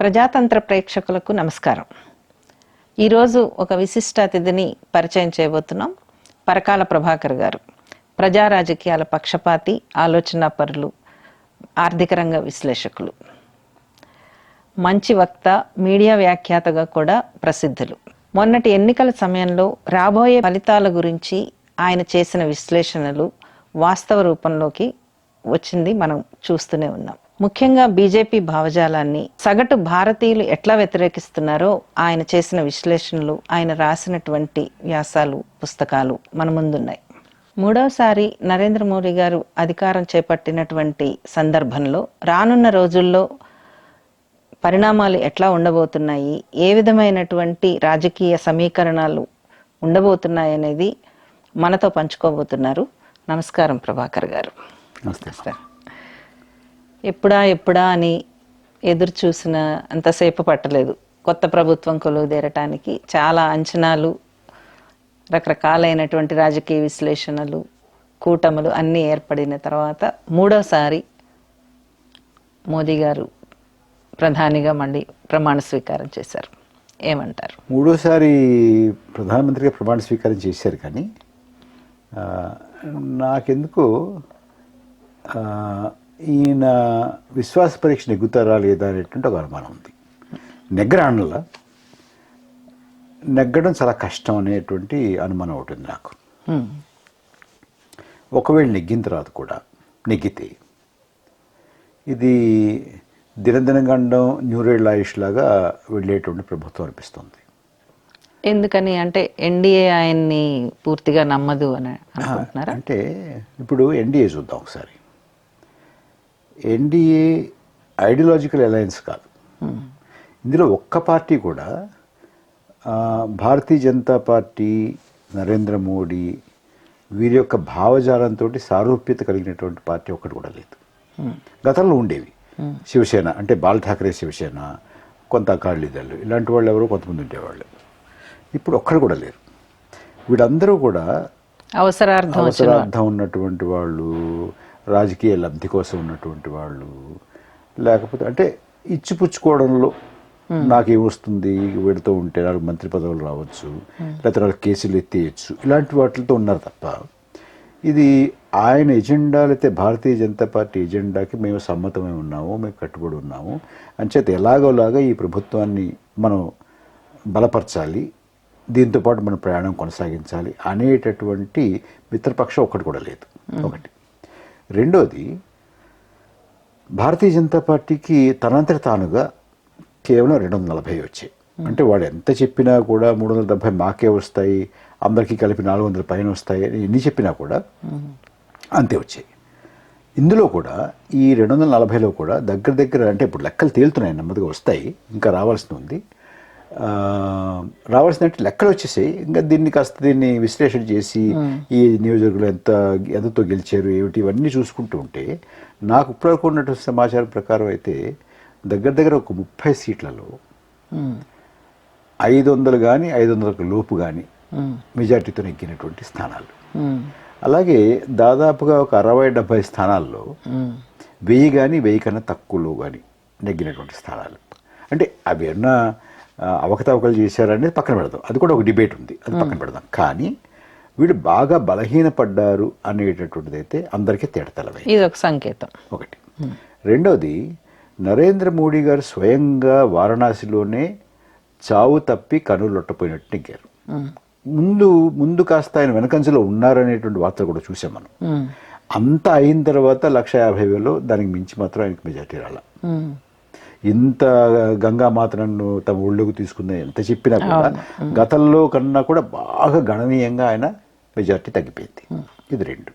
ప్రజాతంత్ర ప్రేక్షకులకు నమస్కారం. ఈరోజు ఒక విశిష్ట అతిథిని పరిచయం చేయబోతున్నాం. పరకాల ప్రభాకర్ గారు ప్రజా రాజకీయాల పక్షపాతి, ఆలోచనాపరులు, ఆర్థిక రంగ విశ్లేషకులు, మంచి వక్త, మీడియా వ్యాఖ్యాతగా కూడా ప్రసిద్ధులు. మొన్నటి ఎన్నికల సమయంలో రాబోయే ఫలితాల గురించి ఆయన చేసిన విశ్లేషణలు వాస్తవ రూపంలోకి వచ్చింది, మనం చూస్తూనే ఉన్నాం. ముఖ్యంగా బీజేపీ భావజాలాన్ని సగటు భారతీయులు ఎట్లా వ్యతిరేకిస్తున్నారో ఆయన చేసిన విశ్లేషణలు, ఆయన రాసినటువంటి వ్యాసాలు, పుస్తకాలు మన ముందున్నాయి. మూడవసారి నరేంద్ర మోడీ గారు అధికారం చేపట్టినటువంటి సందర్భంలో రానున్న రోజుల్లో పరిణామాలు ఎట్లా ఉండబోతున్నాయి, ఏ విధమైనటువంటి రాజకీయ సమీకరణాలు ఉండబోతున్నాయి అనేది మనతో పంచుకోబోతున్నారు. నమస్కారం ప్రభాకర్ గారు. నమస్తే. ఎప్పుడా అని ఎదురు చూసిన అంతసేపు పట్టలేదు. కొత్త ప్రభుత్వం కొలువుదేరటానికి చాలా అంచనాలు, రకరకాలైనటువంటి రాజకీయ విశ్లేషణలు, కూటములు అన్నీ ఏర్పడిన తర్వాత మూడోసారి మోదీ గారు ప్రధానిగా మళ్ళీ ప్రమాణ స్వీకారం చేశారు. ఏమంటారు? మూడోసారి ప్రధానమంత్రిగా ప్రమాణ స్వీకారం చేశారు, కానీ నాకెందుకో ఈయన విశ్వాస పరీక్ష నెగ్గుతారా లేదా అనేటువంటి ఒక అనుమానం ఉంది. నెగ్గరానులా నెగ్గడం చాలా కష్టం అనేటువంటి అనుమానం ఒకటి ఉంది నాకు. ఒకవేళ నెగ్గిన తర్వాత కూడా నెగ్గితే ఇది దినదినగండం న్యూరేల్ ఆయుష్ లాగా వెళ్ళేటువంటి ప్రభుత్వం అనిపిస్తుంది. ఎందుకని అంటే ఎన్డీఏ ఆయన్ని పూర్తిగా నమ్మదు అని అనుకుంటున్నారా? అంటే ఇప్పుడు ఎన్డీఏ చూద్దాం ఒకసారి. ఎన్డీఏ ఐడియాలజికల్ అలయన్స్ కాదు. ఇందులో ఒక్క పార్టీ కూడా భారతీయ జనతా పార్టీ, నరేంద్ర మోడీ వీరి యొక్క భావజాలంతో సారూప్యత కలిగినటువంటి పార్టీ ఒక్కటి కూడా లేదు. గతంలో ఉండేవి. శివసేన అంటే బాల్ ఠాకరే శివసేన, కొంత అకాలీదళ్ళు, ఇలాంటి వాళ్ళు ఎవరో కొంతమంది ఉండేవాళ్ళు. ఇప్పుడు ఒక్కరు కూడా లేరు. వీళ్ళందరూ కూడా అవసరార్థం ఉన్నటువంటి వాళ్ళు, రాజకీయ లబ్ధి కోసం ఉన్నటువంటి వాళ్ళు, లేకపోతే అంటే ఇచ్చిపుచ్చుకోవడంలో నాకేమొస్తుంది, వీడితో ఉంటే నాకు మంత్రి పదవులు రావచ్చు, లేకపోతే నాకు కేసులు ఎత్తేయచ్చు, ఇలాంటి వాటితో ఉన్నారు తప్ప ఇది ఆయన ఎజెండా లేకపోతే భారతీయ జనతా పార్టీ ఎజెండాకి మేము సమ్మతమై ఉన్నాము, మేము కట్టుబడి ఉన్నాము, అంచేత ఎలాగోలాగా ఈ ప్రభుత్వాన్ని మనం బలపరచాలి, దీంతోపాటు మనం ప్రయాణం కొనసాగించాలి అనేటటువంటి మిత్రపక్షం ఒక్కటి కూడా లేదు. ఒకటి. రెండోది, భారతీయ జనతా పార్టీకి తనంతట తానుగా కేవలం 240 వచ్చాయి. అంటే వాడు ఎంత చెప్పినా కూడా 370 మాకే వస్తాయి, అందరికీ కలిపి 400 పైన వస్తాయి అని ఎన్ని చెప్పినా కూడా అంతే వచ్చాయి. ఇందులో కూడా ఈ 240లో కూడా దగ్గర అంటే ఇప్పుడు లెక్కలు తేలుతున్నాయి, నెమ్మదిగా వస్తాయి, ఇంకా రావాల్సి ఉంది. రావాల్సినట్టు లెక్కలు వచ్చేసాయి. ఇంకా దీన్ని విశ్లేషణ చేసి ఈ నియోజకవర్గంలో ఎంతతో గెలిచారు ఏమిటి ఇవన్నీ చూసుకుంటూ ఉంటే నాకు ఇప్పటివరకు ఉన్నటువంటి సమాచారం ప్రకారం అయితే దగ్గర ఒక 30 సీట్లలో 500 కానీ 500 లోపు కానీ మెజార్టీతో నెగ్గినటువంటి స్థానాలు. అలాగే దాదాపుగా ఒక 60-70 స్థానాల్లో 1000 కానీ 1000 కన్నా తక్కువలో కానీ నెగ్గినటువంటి స్థానాలు. అంటే అవి ఏమన్నా అవకతవకలు చేశారనేది పక్కన పెడదాం, అది కూడా ఒక డిబేట్ ఉంది, అది పక్కన పెడదాం. కానీ వీళ్ళు బాగా బలహీనపడ్డారు అనేటటువంటిది అయితే అందరికీ తేటతెల్లవైంది. ఇది ఒక సంకేతం. ఒకటి. రెండోది, నరేంద్ర మోడీ గారు స్వయంగా వారణాసిలోనే చావు తప్పి కనులొట్టపోయినట్టు నెగ్గారు. ముందు కాస్త ఆయన వెనకంజలో ఉన్నారనేటువంటి వార్తలు కూడా చూసాం మనం. అంత అయిన తర్వాత 150,000 దానికి మించి మాత్రం ఆయనకి మెజార్టీ రాల. ఇంత గంగామాతను తమ ఒళ్ళోకి తీసుకుందని ఎంత చెప్పినా కూడా గతంలో కన్నా కూడా బాగా గణనీయంగా ఆయన మెజార్టీ తగ్గిపోయింది. ఇది రెండు.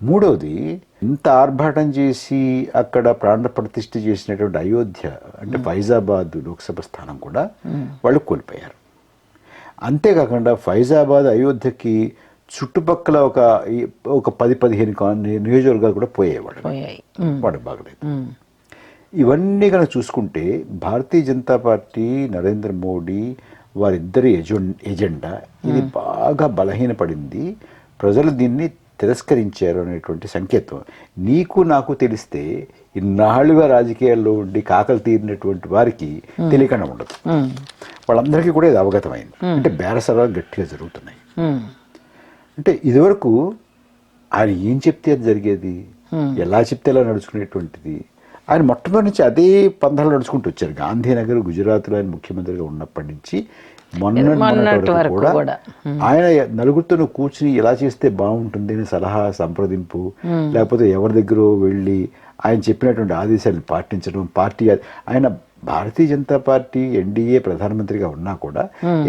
మూడవది, ఇంత ఆర్భాటం చేసి అక్కడ ప్రాణ ప్రతిష్ఠ చేసినటువంటి అయోధ్య అంటే ఫైజాబాద్ లోక్సభ స్థానం కూడా వాళ్ళు కోల్పోయారు. అంతేకాకుండా ఫైజాబాద్ అయోధ్యకి చుట్టుపక్కల ఒక 10-15 నియోజకవర్గాలు కూడా పోయేవాడు, వాడు బాగలేదు. ఇవన్నీ కనుక చూసుకుంటే భారతీయ జనతా పార్టీ, నరేంద్ర మోడీ వారిద్దరి ఎజెండా ఇది బాగా బలహీనపడింది, ప్రజలు దీన్ని తిరస్కరించారు అనేటువంటి సంకేతం. నీకు నాకు తెలిస్తే ఇన్నాళ్ళుగా రాజకీయాల్లో ఉండి కాకలు తీరినటువంటి వారికి తెలియకుండా ఉండదు. వాళ్ళందరికీ కూడా ఇది అవగతమైంది. అంటే బేరసరాలు గట్టిగా జరుగుతున్నాయి. అంటే ఇదివరకు ఆయన ఏం చెప్తే అది జరిగేది, ఎలా చెప్తే ఎలా నడుచుకునేటువంటిది. ఆయన మొట్టమొదటి నుంచి అదే పంథాలు నడుచుకుంటూ వచ్చారు. గాంధీనగర్ గుజరాత్లో ఆయన ముఖ్యమంత్రిగా ఉన్నప్పటి నుంచి మొన్నటి వరకు కూడా ఆయన నలుగురితో కూర్చుని ఎలా చేస్తే బాగుంటుంది అని సలహా సంప్రదింపు, లేకపోతే ఎవరి దగ్గర వెళ్ళి ఆయన చెప్పినటువంటి ఆదేశాలను పాటించడం. పార్టీ ఆయన భారతీయ జనతా పార్టీ ఎన్డీఏ ప్రధానమంత్రిగా ఉన్నా కూడా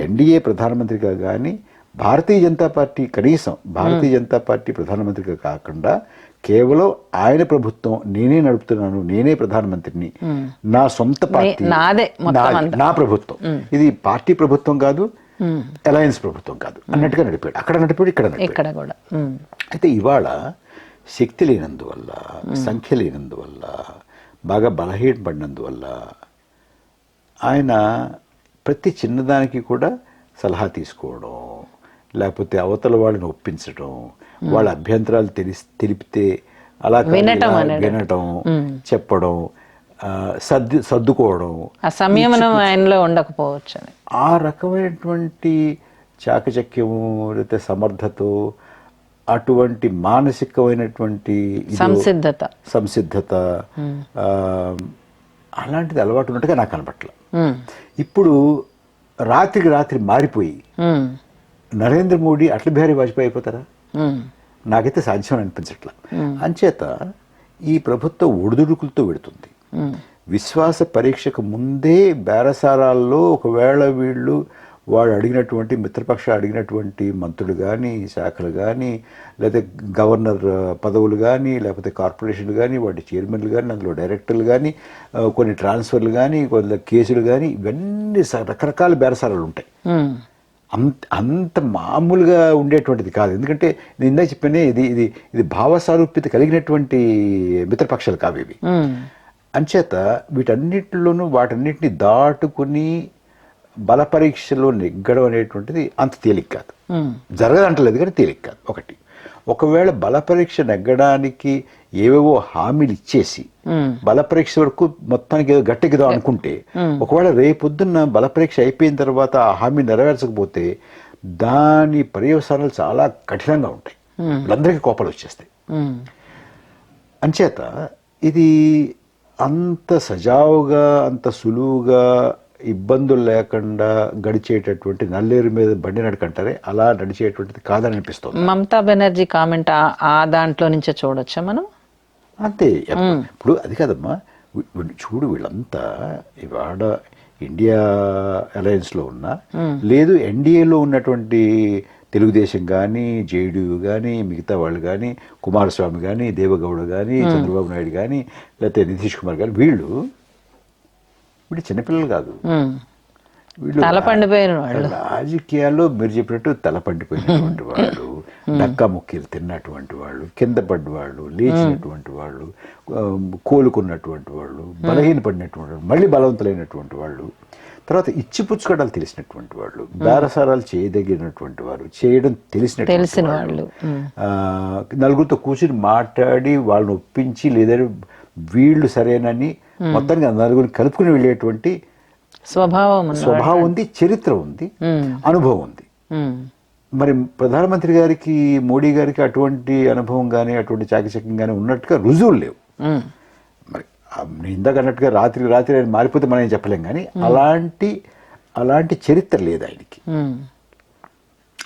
ఎన్డీఏ ప్రధానమంత్రిగా కానీ భారతీయ జనతా పార్టీ కనీసం భారతీయ జనతా పార్టీ ప్రధానమంత్రిగా కాకుండా కేవలం ఆయన ప్రభుత్వం నేనే నడుపుతున్నాను, నేనే ప్రధానమంత్రిని, నా సొంత పార్టీ, నా ప్రభుత్వం, ఇది పార్టీ ప్రభుత్వం కాదు, అలయన్స్ ప్రభుత్వం కాదు అన్నట్టుగా నడిపాడు. అక్కడ నడిపాడు, ఇక్కడ కూడా. అయితే ఇవాళ శక్తి లేనందువల్ల, సంఖ్య లేనందువల్ల, బాగా బలహీనపడినందువల్ల ఆయన ప్రతి చిన్నదానికి కూడా సలహా తీసుకోవడం, లేకపోతే అవతల వాళ్ళని ఒప్పించడం, వాళ్ళ అభ్యంతరాలు తెలిపితే అలా వినటం, చెప్పడం, సర్దుకోవడం, ఆయనలో ఉండకపోవచ్చు. ఆ రకమైనటువంటి చాకచక్యము లేకపోతే సమర్థతో, అటువంటి మానసికమైనటువంటి సంసిద్ధత అలాంటిది అలవాటు ఉన్నట్టుగా నాకు కనపట్ల. ఇప్పుడు రాత్రికి రాత్రి మారిపోయి నరేంద్ర మోడీ అటల్ బిహారీ వాజ్పేయి అయిపోతారా? నాకైతే సాధ్యం అనిపించట్లా. అంచేత ఈ ప్రభుత్వం ఒడిదుడుకులతో పెడుతుంది. విశ్వాస పరీక్షకు ముందే బేరసారాల్లో ఒకవేళ వాడు అడిగినటువంటి మిత్రపక్షాలు అడిగినటువంటి మంత్రులు కానీ, శాఖలు కానీ, లేకపోతే గవర్నర్ పదవులు కానీ, లేకపోతే కార్పొరేషన్లు కానీ, వాటి చైర్మన్లు కానీ, అందులో డైరెక్టర్లు కానీ, కొన్ని ట్రాన్స్ఫర్లు కానీ, కొన్ని కేసులు కానీ, ఇవన్నీ రకరకాల బేరసారాలు ఉంటాయి. అంత మామూలుగా ఉండేటువంటిది కాదు. ఎందుకంటే నేను ఇందాక చెప్పానే ఇది భావసారూప్యత కలిగినటువంటి మిత్రపక్షాలు కావు ఇవి. అంచేత వీటన్నిటిలోనూ వాటన్నిటిని దాటుకుని బల పరీక్షలో నెగ్గడం అనేటువంటిది అంత తేలిక కాదు. జరగదంటలేదు కానీ తేలిక కాదు. ఒకవేళ బల పరీక్ష నెగ్గడానికి ఏవేవో హామీలు ఇచ్చేసి బల పరీక్ష వరకు మొత్తానికి ఏదో గట్టెక్కుదాం అనుకుంటే, ఒకవేళ రేపొద్దున్న బల పరీక్ష అయిపోయిన తర్వాత ఆ హామీ నెరవేర్చకపోతే దాని పర్యవసానాలు చాలా కఠినంగా ఉంటాయి. వీళ్ళందరికీ కోపాలు వచ్చేస్తాయి. అంచేత ఇది అంత సజావుగా, అంత సులువుగా, ఇబ్బందులు లేకుండా గడిచేటటువంటి నల్లేరు మీద బండి నడకంటారే అలా నడిచేటువంటిది కాదని అనిపిస్తుంది. మమతా బెనర్జీ కామెంట్ ఆ దాంట్లో నుంచే చూడొచ్చా మనం? అంతే. ఇప్పుడు అది కాదమ్మా, చూడు వీళ్ళంతా ఇవాడ ఇండియా అలయన్స్లో ఉన్నా, లేదు ఎన్డీఏలో ఉన్నటువంటి తెలుగుదేశం కానీ, జేడీయూ కానీ, మిగతా వాళ్ళు కానీ, కుమారస్వామి కానీ, దేవగౌడ కానీ, చంద్రబాబు నాయుడు కానీ, లేకపోతే నితీష్ కుమార్ కానీ, వీళ్ళు చిన్నపిల్లలు కాదు. వీళ్ళు రాజకీయాల్లో మీరు చెప్పినట్టు తలపండిపోయినటువంటి వాళ్ళు, డక్కా ముక్కీలు తిన్నటువంటి వాళ్ళు, కింద పడ్డవాళ్ళు, లేచినటువంటి వాళ్ళు, కోలుకున్నటువంటి వాళ్ళు, బలహీనపడినటువంటి వాళ్ళు, మళ్ళీ బలవంతులైనటువంటి వాళ్ళు, తర్వాత ఇచ్చిపుచ్చుకోవడాలు తెలిసినటువంటి వాళ్ళు, బేరసారాలు చేయదగినటువంటి వారు, చేయడం తెలిసిన వాళ్ళు, నలుగురితో కూర్చుని మాట్లాడి వాళ్ళని ఒప్పించి లేదని వీళ్ళు సరేనని మొత్తానికి నలుగురిని కలుపుకుని వెళ్ళేటువంటి స్వభావం ఉంది, చరిత్ర ఉంది, అనుభవం ఉంది. మరి ప్రధానమంత్రి గారికి, మోడీ గారికి అటువంటి అనుభవం కానీ, అటువంటి చాకచక్యం కానీ ఉన్నట్టుగా రుజువులు లేవు. మరి నేను ఇందాక అన్నట్టుగా రాత్రి ఆయన మారిపోతే మనం ఏం చెప్పలేం కానీ అలాంటి చరిత్ర లేదు ఆయనకి.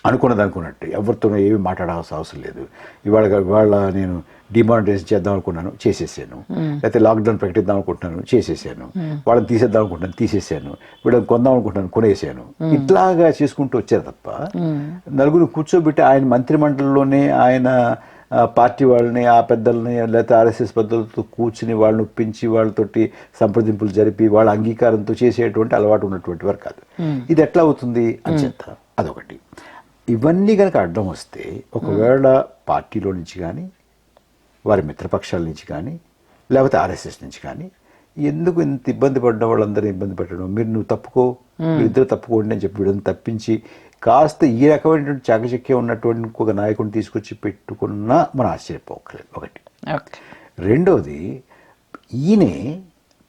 అనుకున్నట్టు ఎవరితోనో ఏమి మాట్లాడాల్సిన అవసరం లేదు. ఇవాళ నేను డిమానిటైజేషన్ చేద్దాం అనుకున్నాను, చేసేసాను. లేకపోతే లాక్డౌన్ ప్రకటిద్దాం అనుకుంటున్నాను, చేసేసాను. వాళ్ళని తీసేద్దాం అనుకుంటున్నాను, తీసేసాను. వీళ్ళని కొందాం అనుకుంటున్నాను, కొనేసాను. ఇట్లాగా చేసుకుంటూ వచ్చారు తప్ప నలుగురు కూర్చోబెట్టి ఆయన మంత్రిమండలిలోనే ఆయన పార్టీ వాళ్ళని, ఆ పెద్దల్ని, లేకపోతే ఆర్ఎస్ఎస్ పెద్దలతో కూర్చుని వాళ్ళని ఒప్పించి వాళ్ళతోటి సంప్రదింపులు జరిపి వాళ్ళ అంగీకారంతో చేసేటువంటి అలవాటు ఉన్నటువంటి వారు కాదు. ఇది ఎట్లా అవుతుంది అని చెప్తా. అదొకటి. ఇవన్నీ కనుక అడ్డం వస్తే ఒకవేళ పార్టీలో నుంచి కానీ, వారి మిత్రపక్షాల నుంచి కానీ, లేకపోతే ఆర్ఎస్ఎస్ నుంచి కానీ ఎందుకు ఇంత ఇబ్బంది పడ్డ వాళ్ళందరూ ఇబ్బంది పెట్టడం, నువ్వు తప్పుకో, ఇద్దరు తప్పుకోండి అని చెప్పి వీళ్ళని తప్పించి కాస్త ఈ రకమైనటువంటి చాకచక్యం ఉన్నటువంటి ఇంకొక నాయకుడిని తీసుకొచ్చి పెట్టుకున్నా మనం ఆశ్చర్యపోకలేదు. ఒకటి. రెండోది, ఈయనే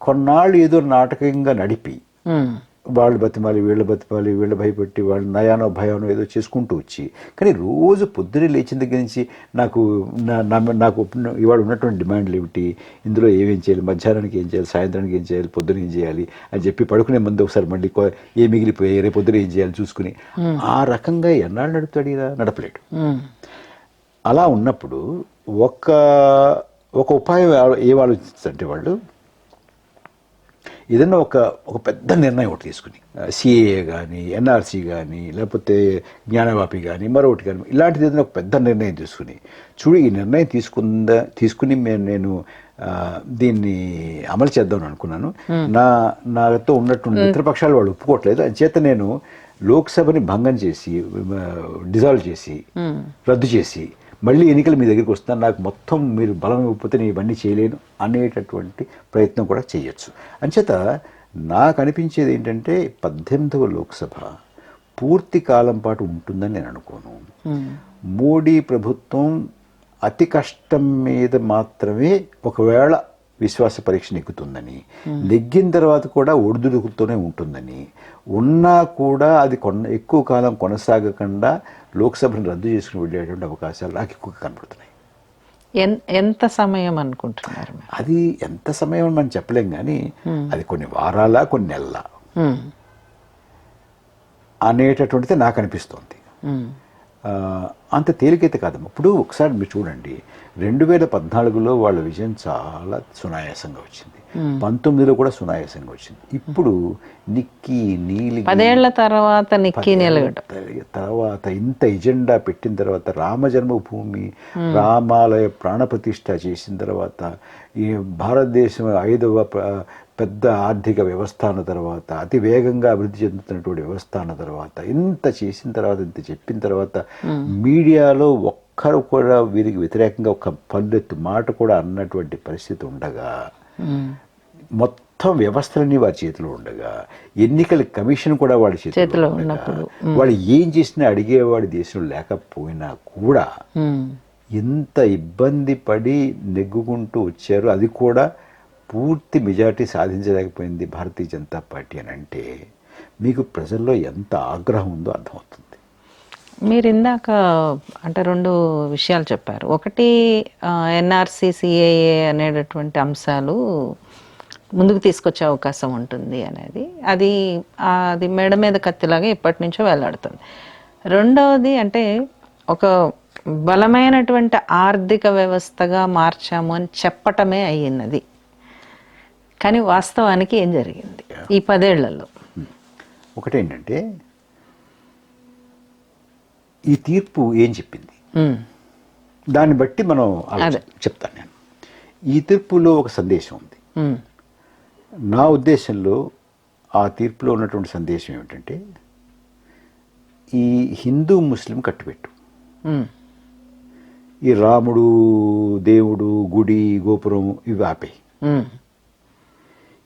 కొన్నాళ్ళు ఏదో నాటకంగా నడిపి వాళ్ళు బతిమాలి, వీళ్ళు భయపెట్టి, వాళ్ళు నయానో భయానో ఏదో చేసుకుంటూ వచ్చి, కానీ రోజు పొద్దునే లేచిన దగ్గర నుంచి నాకు ఇవాళ ఉన్నటువంటి డిమాండ్లు ఏమిటి, ఇందులో ఏమేం చేయాలి, మధ్యాహ్నానికి ఏం చేయాలి, సాయంత్రానికి ఏం చేయాలి, పొద్దున ఏం చేయాలి అని చెప్పి పడుకునే ముందు ఒకసారి మళ్ళీ ఏ మిగిలిపోయాయి, రేపు పొద్దున ఏం చేయాలి చూసుకుని ఆ రకంగా ఎన్నాళ్ళు నడుపుతాడు ఇలా? నడపలేడు. అలా ఉన్నప్పుడు ఒక ఉపాయం ఏం ఆలోచిస్తుంటే వాళ్ళు ఏదైనా ఒక పెద్ద నిర్ణయం ఒకటి తీసుకుని, సిఏఏ కానీ, ఎన్ఆర్సీ కానీ, లేకపోతే జ్ఞానవాపి కానీ, మరొకటి కానీ, ఇలాంటిది ఏదైనా ఒక పెద్ద నిర్ణయం తీసుకుని, చూడు ఈ నిర్ణయం తీసుకుని నేను దీన్ని అమలు చేద్దామని అనుకున్నాను, నాతో ఉన్నటువంటి మిత్రపక్షాలు వాళ్ళు ఒప్పుకోవట్లేదు, అంచేత నేను లోక్సభని భంగం చేసి, డిజాల్వ్ చేసి, రద్దు చేసి మళ్ళీ ఎన్నికలు మీ దగ్గరికి వస్తాను, నాకు మొత్తం మీరు బలం ఇవ్వకపోతే నేను ఇవన్నీ చేయలేను అనేటటువంటి ప్రయత్నం కూడా చేయొచ్చు. అంచేత నాకు అనిపించేది ఏంటంటే 18వ లోక్సభ పూర్తి కాలం పాటు ఉంటుందని నేను అనుకోను. మోడీ ప్రభుత్వం అతి కష్టం మీద మాత్రమే ఒకవేళ విశ్వాస పరీక్ష నెగ్గుతుందని, నెగ్గిన తర్వాత కూడా ఒడిదుడుకులతోనే ఉంటుందని, ఉన్నా కూడా అది ఎక్కువ కాలం కొనసాగకుండా లోక్సభను రద్దు చేసుకుని వెళ్ళేటువంటి అవకాశాలు నాకు ఎక్కువగా కనపడుతున్నాయి. ఎంత సమయం అనుకుంటున్నారు? అది ఎంత సమయం మనం చెప్పలేం, కానీ అది కొన్ని వారాల, కొన్ని నెలల అనేటటువంటిది నాకు అనిపిస్తోంది. అంత తేలికైతే కాదమ్మా. ఇప్పుడు ఒకసారి మీరు చూడండి, 2014లో వాళ్ళ విజయం చాలా సునాయాసంగా వచ్చింది, 19లో కూడా సునాయాసంగా వచ్చింది. ఇప్పుడు నిక్కీ నీలి 10 ఏళ్ల తర్వాత తర్వాత ఇంత ఎజెండా పెట్టిన తర్వాత, రామజన్మభూమి రామాలయ ప్రాణప్రతిష్ఠ చేసిన తర్వాత, ఈ భారతదేశం 5వ పెద్ద ఆర్థిక వ్యవస్థ అన్న తర్వాత, అతి వేగంగా అభివృద్ధి చెందుతున్నటువంటి వ్యవస్థ అన్న తర్వాత, ఇంత చేసిన తర్వాత, ఇంత చెప్పిన తర్వాత మీడియాలో ఒక్కరు కూడా వీరికి వ్యతిరేకంగా ఒక పల్లెత్తు మాట కూడా అన్నటువంటి పరిస్థితి ఉండగా, మొత్తం వ్యవస్థలన్నీ వారి చేతిలో ఉండగా, ఎన్నికల కమిషన్ కూడా వాడి చేతిలో ఉన్నప్పుడు, వాళ్ళు ఏం చేసినా అడిగేవాడి దేశంలో లేకపోయినా కూడా ఎంత ఇబ్బంది పడి నెగ్గుకుంటూ వచ్చారు. అది కూడా పూర్తి మెజారిటీ సాధించలేకపోయింది భారతీయ జనతా పార్టీ అని అంటే మీకు ప్రజల్లో ఎంత ఆగ్రహం ఉందో అర్థమవుతుంది. మీరు ఇందాక అంటే 2 విషయాలు చెప్పారు. ఒకటి, ఎన్ఆర్సీ, సిఏఏ అనేటటువంటి అంశాలు ముందుకు తీసుకొచ్చే అవకాశం ఉంటుంది అనేది, అది మెడ మీద కత్తిలాగా ఎప్పటి నుంచో వేలాడుతుంది. రెండవది అంటే ఒక బలమైనటువంటి ఆర్థిక వ్యవస్థగా మార్చాము అని చెప్పటమే అయ్యినది, కానీ వాస్తవానికి ఏం జరిగింది ఈ 10 ఏళ్లలో? ఒకటేంటంటే, ఈ తీర్పు ఏం చెప్పింది దాన్ని బట్టి మనం చెప్తాను నేను. ఈ తీర్పులో ఒక సందేశం ఉంది. నా ఉద్దేశంలో ఆ తీర్పులో ఉన్నటువంటి సందేశం ఏమిటంటే, ఈ హిందూ ముస్లిం కట్టుబెట్టు, ఈ రాముడు, దేవుడు, గుడి, గోపురం ఇవి ఆపేయి,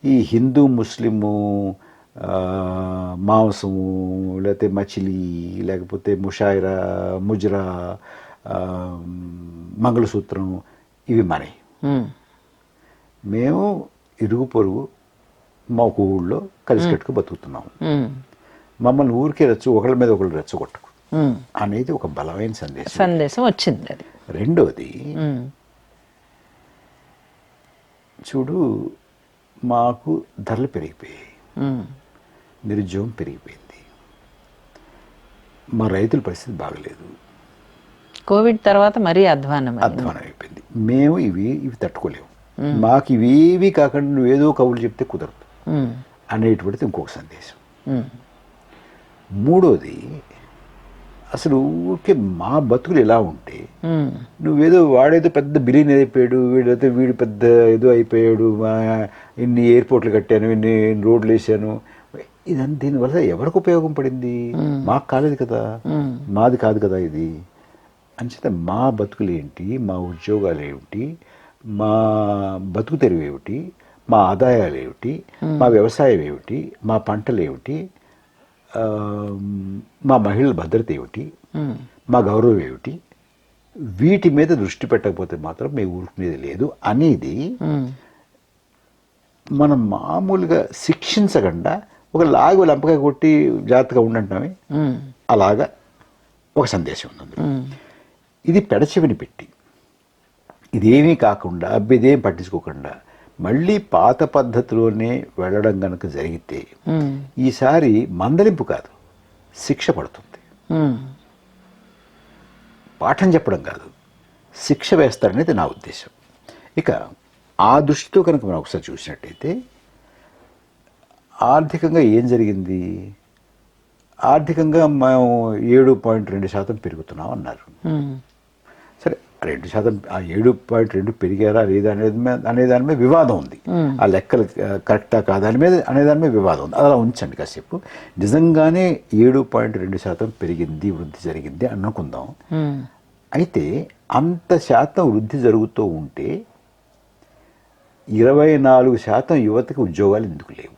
ఈ హిందూ ముస్లిము మాంసము, లేకపోతే మచిలీ, లేకపోతే ముషాయిరా, ముజ్రా, మంగళసూత్రం ఇవి మనవి. మేము ఇరుగు పొరుగు మా ఒక ఊళ్ళో కలిసికట్టుకు బతుకుతున్నాము, మమ్మల్ని ఊరికే ఒకళ్ళ మీద ఒకళ్ళు రెచ్చగొట్టకు అనేది ఒక బలమైన సందేశం వచ్చింది. అది రెండోది, చూడు మాకు ధరలు పెరిగిపోయాయి, నిరుద్యోగం పెరిగిపోయింది, మా రైతుల పరిస్థితి బాగలేదు, కోవిడ్ తర్వాత మరీ అధ్వానం అయిపోయింది, మేము ఇవి తట్టుకోలేము, మాకు ఇవేవి కాకుండా నువ్వేదో కవులు చెప్తే కుదరదు అనేటువంటిది ఇంకొక సందేశం. మూడోది, అసలు ఊరికే మా బతుకులు ఎలా ఉంటే నువ్వేదో వాడేదో పెద్ద బిలియన్ అయిపోయాడు, వీడు పెద్ద ఏదో అయిపోయాడు, ఇన్ని ఎయిర్పోర్ట్లు కట్టాను, ఇన్ని రోడ్లు వేసాను, ఇదంతా దీనివల్ల ఎవరికి ఉపయోగం పడింది? మాకు కాలేదు కదా, మాది కాదు కదా ఇది. అంచేత మా బతుకులు ఏంటి, మా ఉద్యోగాలు ఏమిటి, మా బతుకు తెరువు ఏమిటి, మా ఆదాయాలు ఏమిటి, మా వ్యవసాయం ఏమిటి, మా పంటలు ఏమిటి, మా మహిళల భద్రత ఏమిటి, మా గౌరవం ఏమిటి, వీటి మీద దృష్టి పెట్టకపోతే మాత్రం మేము ఊరుకునేది లేదు అనేది మనం మామూలుగా శిక్షించకుండా ఒక లాగు లంపకాయ కొట్టి జాగ్రత్తగా ఉండంటామే అలాగా ఒక సందేశం ఉంది అందులో. ఇది పెడచెవిని పెట్టి ఇదేమీ కాకుండా అబ్బిదేం పట్టించుకోకుండా మళ్ళీ పాత పద్ధతిలోనే వెళ్ళడం కనుక జరిగితే ఈసారి మందలింపు కాదు, శిక్ష పడుతుంది. పాఠం చెప్పడం కాదు, శిక్ష వేస్తారనేది నా ఉద్దేశం. ఇక ఆ దృష్టితో కనుక మనం ఒకసారి చూసినట్టయితే ఆర్థికంగా ఏం జరిగింది? ఆర్థికంగా మేము 7.2% పెరుగుతున్నాం అన్నారు. సరే 2%, ఆ 7.2 పెరిగారా లేదా అనే దాని మీద వివాదం ఉంది. ఆ లెక్కలు కరెక్టా కాదా అనే దాని మీద వివాదం ఉంది. అలా ఉంచండి కాసేపు. నిజంగానే 7.2% పెరిగింది, వృద్ధి జరిగింది అనుకుందాం. అయితే అంత శాతం వృద్ధి జరుగుతూ ఉంటే 24% యువతకి ఉద్యోగాలు ఎందుకు లేవు?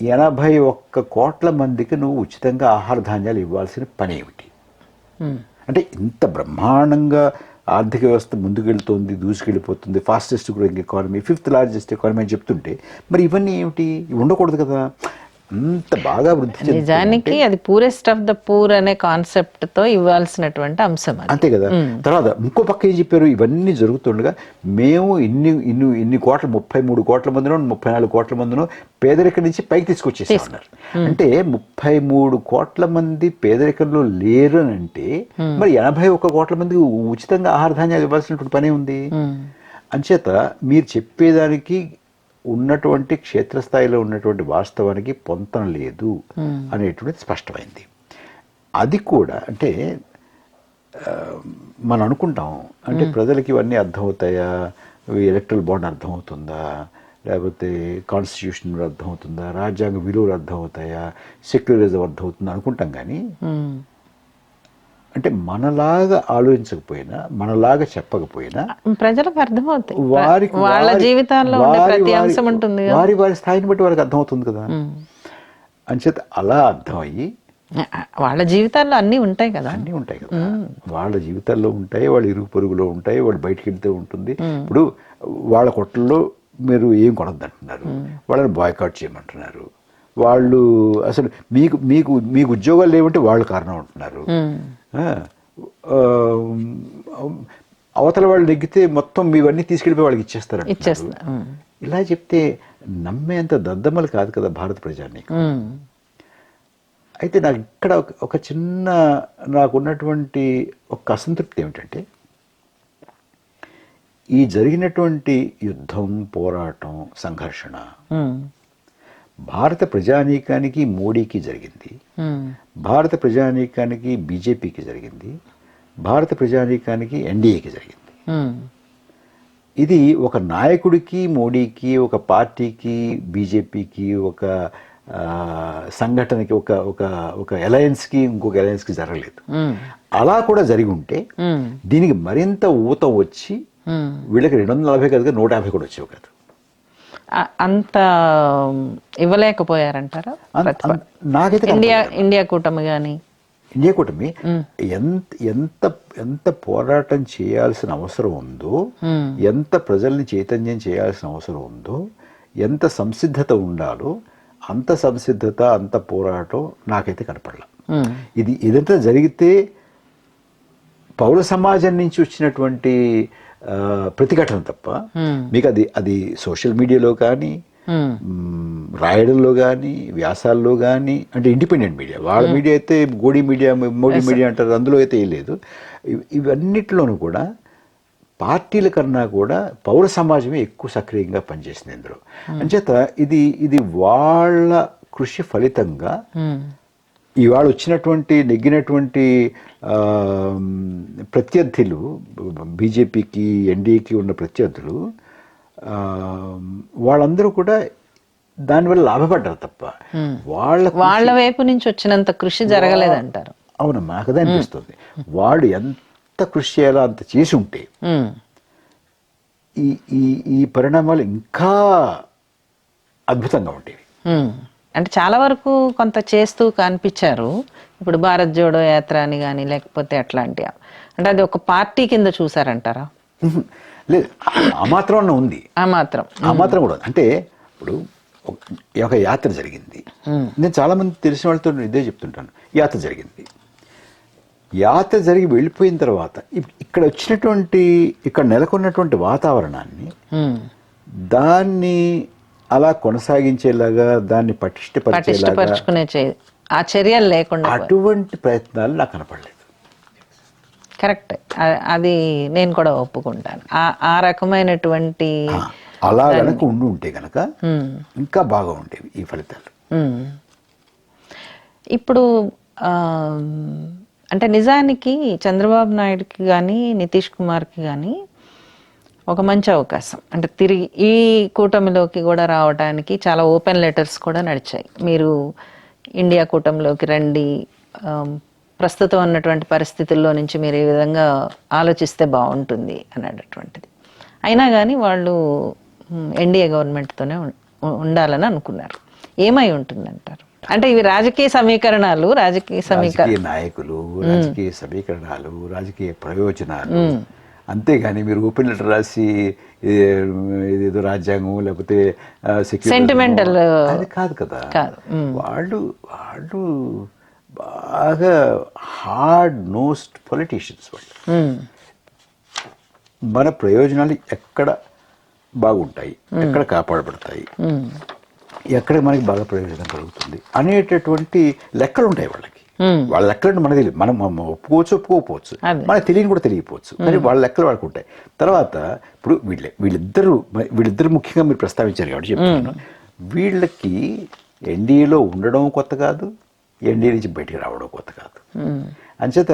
81 కోట్ల మందికి నువ్వు ఉచితంగా ఆహార ధాన్యాలు ఇవ్వాల్సిన పని ఏమిటి? అంటే ఇంత బ్రహ్మాండంగా ఆర్థిక వ్యవస్థ ముందుకెళ్తుంది, దూసుకెళ్ళిపోతుంది, fastest growing economy, 5th largest economy అని చెప్తుంటే మరి ఇవన్నీ ఏమిటి? ఉండకూడదు కదా. అంత బాగా వృద్ధి నిజానికి అది పూరెస్ట్ ఆఫ్ ద పూర్ అనే కాన్సెప్ట్ తో ఇవ్వాల్సినటువంటి అంశం అంతే కదా. తర్వాత ఇంకో పక్క ఏం చెప్పారు? ఇవన్నీ జరుగుతుండగా మేము ఇన్ని కోట్ల 33 కోట్ల మందినో 34 కోట్ల మందినో పేదరికం నుంచి పైకి తీసుకొచ్చేసామన్నారు. అంటే 33 కోట్ల మంది పేదరికంలో లేరు అని అంటే మరి 81 కోట్ల మందికి ఉచితంగా ఆహార ధాన్యాలు ఇవ్వాల్సినటువంటి పనే ఉంది. అంచేత మీరు చెప్పేదానికి ఉన్నటువంటి క్షేత్రస్థాయిలో ఉన్నటువంటి వాస్తవానికి పొంతం లేదు అనేటువంటిది స్పష్టమైంది. అది కూడా అంటే మనం అనుకుంటాం అంటే ప్రజలకి ఇవన్నీ అర్థమవుతాయా, ఎలక్ట్రల్ బాండ్ అర్థమవుతుందా, లేకపోతే కాన్స్టిట్యూషన్ అర్థమవుతుందా, రాజ్యాంగ విలువలు అర్థమవుతాయా, సెక్యులరిజం అర్థమవుతుందా అనుకుంటాం. కానీ అంటే మనలాగా ఆలోచించకపోయినా, మనలాగా చెప్పకపోయినా ప్రజలకు అర్థమవుతాయి. వాళ్ళ జీవితాల్లో ప్రతి అంశం ఉంటుంది, వారి స్థాయిని బట్టి వాళ్ళకి అర్థమవుతుంది కదా. అంచేత అలా అర్థమయ్యి వాళ్ళ జీవితాల్లో అన్నీ ఉంటాయి కదా. అన్నీ ఉంటాయి కదా, వాళ్ళ జీవితాల్లో ఉంటాయి, వాళ్ళ ఇరుగు పొరుగులో ఉంటాయి, వాళ్ళు బయటికి వెళ్తే ఉంటుంది. ఇప్పుడు వాళ్ళ కొట్టల్లో మీరు ఏం కొనద్దంటున్నారు, వాళ్ళని బాయ్కాట్ చేయమంటున్నారు. వాళ్ళు అసలు మీకు ఉద్యోగాలు లేవంటే వాళ్ళు కారణం అంటున్నారు. అవతల వాళ్ళు నెగ్గితే మొత్తం ఇవన్నీ తీసుకెళ్ళిపోయి వాళ్ళకి ఇచ్చేస్తారు. ఇలా చెప్తే నమ్మేంత దద్దమ్మలు కాదు కదా భారత ప్రజానీకం. అయితే నాకు ఇక్కడ ఒక చిన్న నాకున్నటువంటి ఒక అసంతృప్తి ఏమిటంటే ఈ జరిగినటువంటి యుద్ధం, పోరాటం, సంఘర్షణ భారత ప్రజానీకానికి మోడీకి జరిగింది, భారత ప్రజానీకానికి బీజేపీకి జరిగింది, భారత ప్రజానీకానికి ఎన్డీఏకి జరిగింది. ఇది ఒక నాయకుడికి, మోడీకి, ఒక పార్టీకి, బీజేపీకి, ఒక సంఘటనకి, ఒక అలయన్స్కి ఇంకొక అలయన్స్కి జరగలేదు. అలా కూడా జరిగి ఉంటే దీనికి మరింత ఊతం వచ్చి వీళ్ళకి 240 కాదుగా 150 కూడా వచ్చేవి కాదు. అంత ఇవ్వలేకపోయారంటారా? నాకైతే ఇండియా కూటమి కానీ ఇండియా కూటమి ఎంత పోరాటం చేయాల్సిన అవసరం ఉందో, ఎంత ప్రజల్ని చైతన్యం చేయాల్సిన అవసరం ఉందో, ఎంత సంసిద్ధత ఉండాలో అంత సంసిద్ధత, అంత పోరాటం నాకైతే కనపడలా. ఇదంతా జరిగితే పౌర సమాజం నుంచి వచ్చినటువంటి ప్రతిఘటన తప్ప మీకు అది సోషల్ మీడియాలో కానీ, రాయడంలో కానీ, వ్యాసాల్లో కానీ, అంటే ఇండిపెండెంట్ మీడియా, వాళ్ళ మీడియా అయితే మోడీ మీడియా అంటారు, అందులో అయితే ఏం లేదు. ఇవన్నిటిలోనూ కూడా పార్టీల కన్నా కూడా పౌర సమాజమే ఎక్కువ సక్రియంగా పనిచేసింది ఇందులో. అంచేత ఇది వాళ్ళ కృషి ఫలితంగా ఇవాళ వచ్చినటువంటి నెగ్గినటువంటి ప్రత్యర్థులు, బీజేపీకి ఎన్డీఏకి ఉన్న ప్రత్యర్థులు, వాళ్ళందరూ కూడా దానివల్ల లాభపడ్డారు తప్ప వాళ్ళ వైపు నుంచి వచ్చినంత కృషి జరగలేదంటారు. అవునమ్మా, నాకు అదే అనిపిస్తుంది. వాళ్ళు ఎంత కృషి చేయాలో అంత చేసి ఉంటే ఈ ఈ ఈ పరిణామాలు ఇంకా అద్భుతంగా ఉండేవి. అంటే చాలా వరకు కొంత చేస్తూ కనిపించారు. ఇప్పుడు భారత్ జోడో యాత్ర అని కానీ లేకపోతే అట్లాంటి, అంటే అది ఒక పార్టీ కింద చూసారంటారా? లేదు, ఆ మాత్రం అన్న ఉంది, ఆ మాత్రం కూడా ఉంది. అంటే ఇప్పుడు ఒక యాత్ర జరిగింది. నేను చాలా మంది తెలిసిన వాళ్ళతో ఇదే చెప్తుంటాను. యాత్ర జరిగింది, యాత్ర జరిగి వెళ్ళిపోయిన తర్వాత ఇక్కడ వచ్చినటువంటి, ఇక్కడ నెలకొన్నటువంటి వాతావరణాన్ని దాన్ని అలా కొనసాగించేలాగా, దాన్ని పటిష్టపరుచుకునే ఆ చర్యలు లేకుండా అటువంటి ప్రయత్నాలు నాకు కనపడలేదు. కరెక్ట్, అది నేను కూడా ఒప్పుకుంటాను. ఆ రకమైనటువంటి అలా గనక ఉంటే గనక ఇంకా బాగా ఉండేవి ఈ ఫలితాలు. ఇప్పుడు అంటే నిజానికి చంద్రబాబు నాయుడుకి కానీ నితీష్ కుమార్కి కానీ ఒక మంచి అవకాశం, అంటే తిరిగి ఈ కూటమిలోకి కూడా రావడానికి చాలా ఓపెన్ లెటర్స్ కూడా నడిచాయి. మీరు ఇండియా కూటమిలోకి రండి, ప్రస్తుతం ఉన్నటువంటి పరిస్థితుల్లో నుంచి మీరు ఈ విధంగా ఆలోచిస్తే బాగుంటుంది అనేటటువంటిది. అయినా కానీ వాళ్ళు ఎన్డీఏ గవర్నమెంట్తోనే ఉండాలని అనుకున్నారు. ఏమై ఉంటుందంటారు? అంటే ఇవి రాజకీయ సమీకరణాలు, రాజకీయ నాయకులు, రాజకీయ సమీకరణాలు, రాజకీయ ప్రయోజనాలు, అంతేగాని మీరు ఓపెన్ లెటర్ రాసి ఏదో రాజ్యాంగం లేకపోతే సెంటిమెంటల్ అది కాదు కదా. వాళ్ళు బాగా హార్డ్ నోస్డ్ పొలిటీషియన్స్. వాళ్ళు మన ప్రయోజనాలు ఎక్కడ బాగుంటాయి, ఎక్కడ కాపాడబడతాయి, ఎక్కడ మనకి బాగా ప్రయోజనం కలుగుతుంది అనేటటువంటి లెక్కలు ఉంటాయి వాళ్ళకి. వాళ్ళ లెక్కలు మనకు తెలియదు. మనం ఒప్పుకోకపోవచ్చు, మనకు తెలియని కూడా తెలియకపోవచ్చు, కానీ వాళ్ళ లెక్కలు వాళ్ళకు ఉంటాయి. తర్వాత ఇప్పుడు వీళ్ళిద్దరు ముఖ్యంగా మీరు ప్రస్తావించారు కాబట్టి చెప్తున్నాను. వీళ్ళకి ఎన్డీఏలో ఉండడం కొత్త కాదు, ఎన్డీఏ నుంచి బయటకు రావడం కొత్త కాదు. అంచేత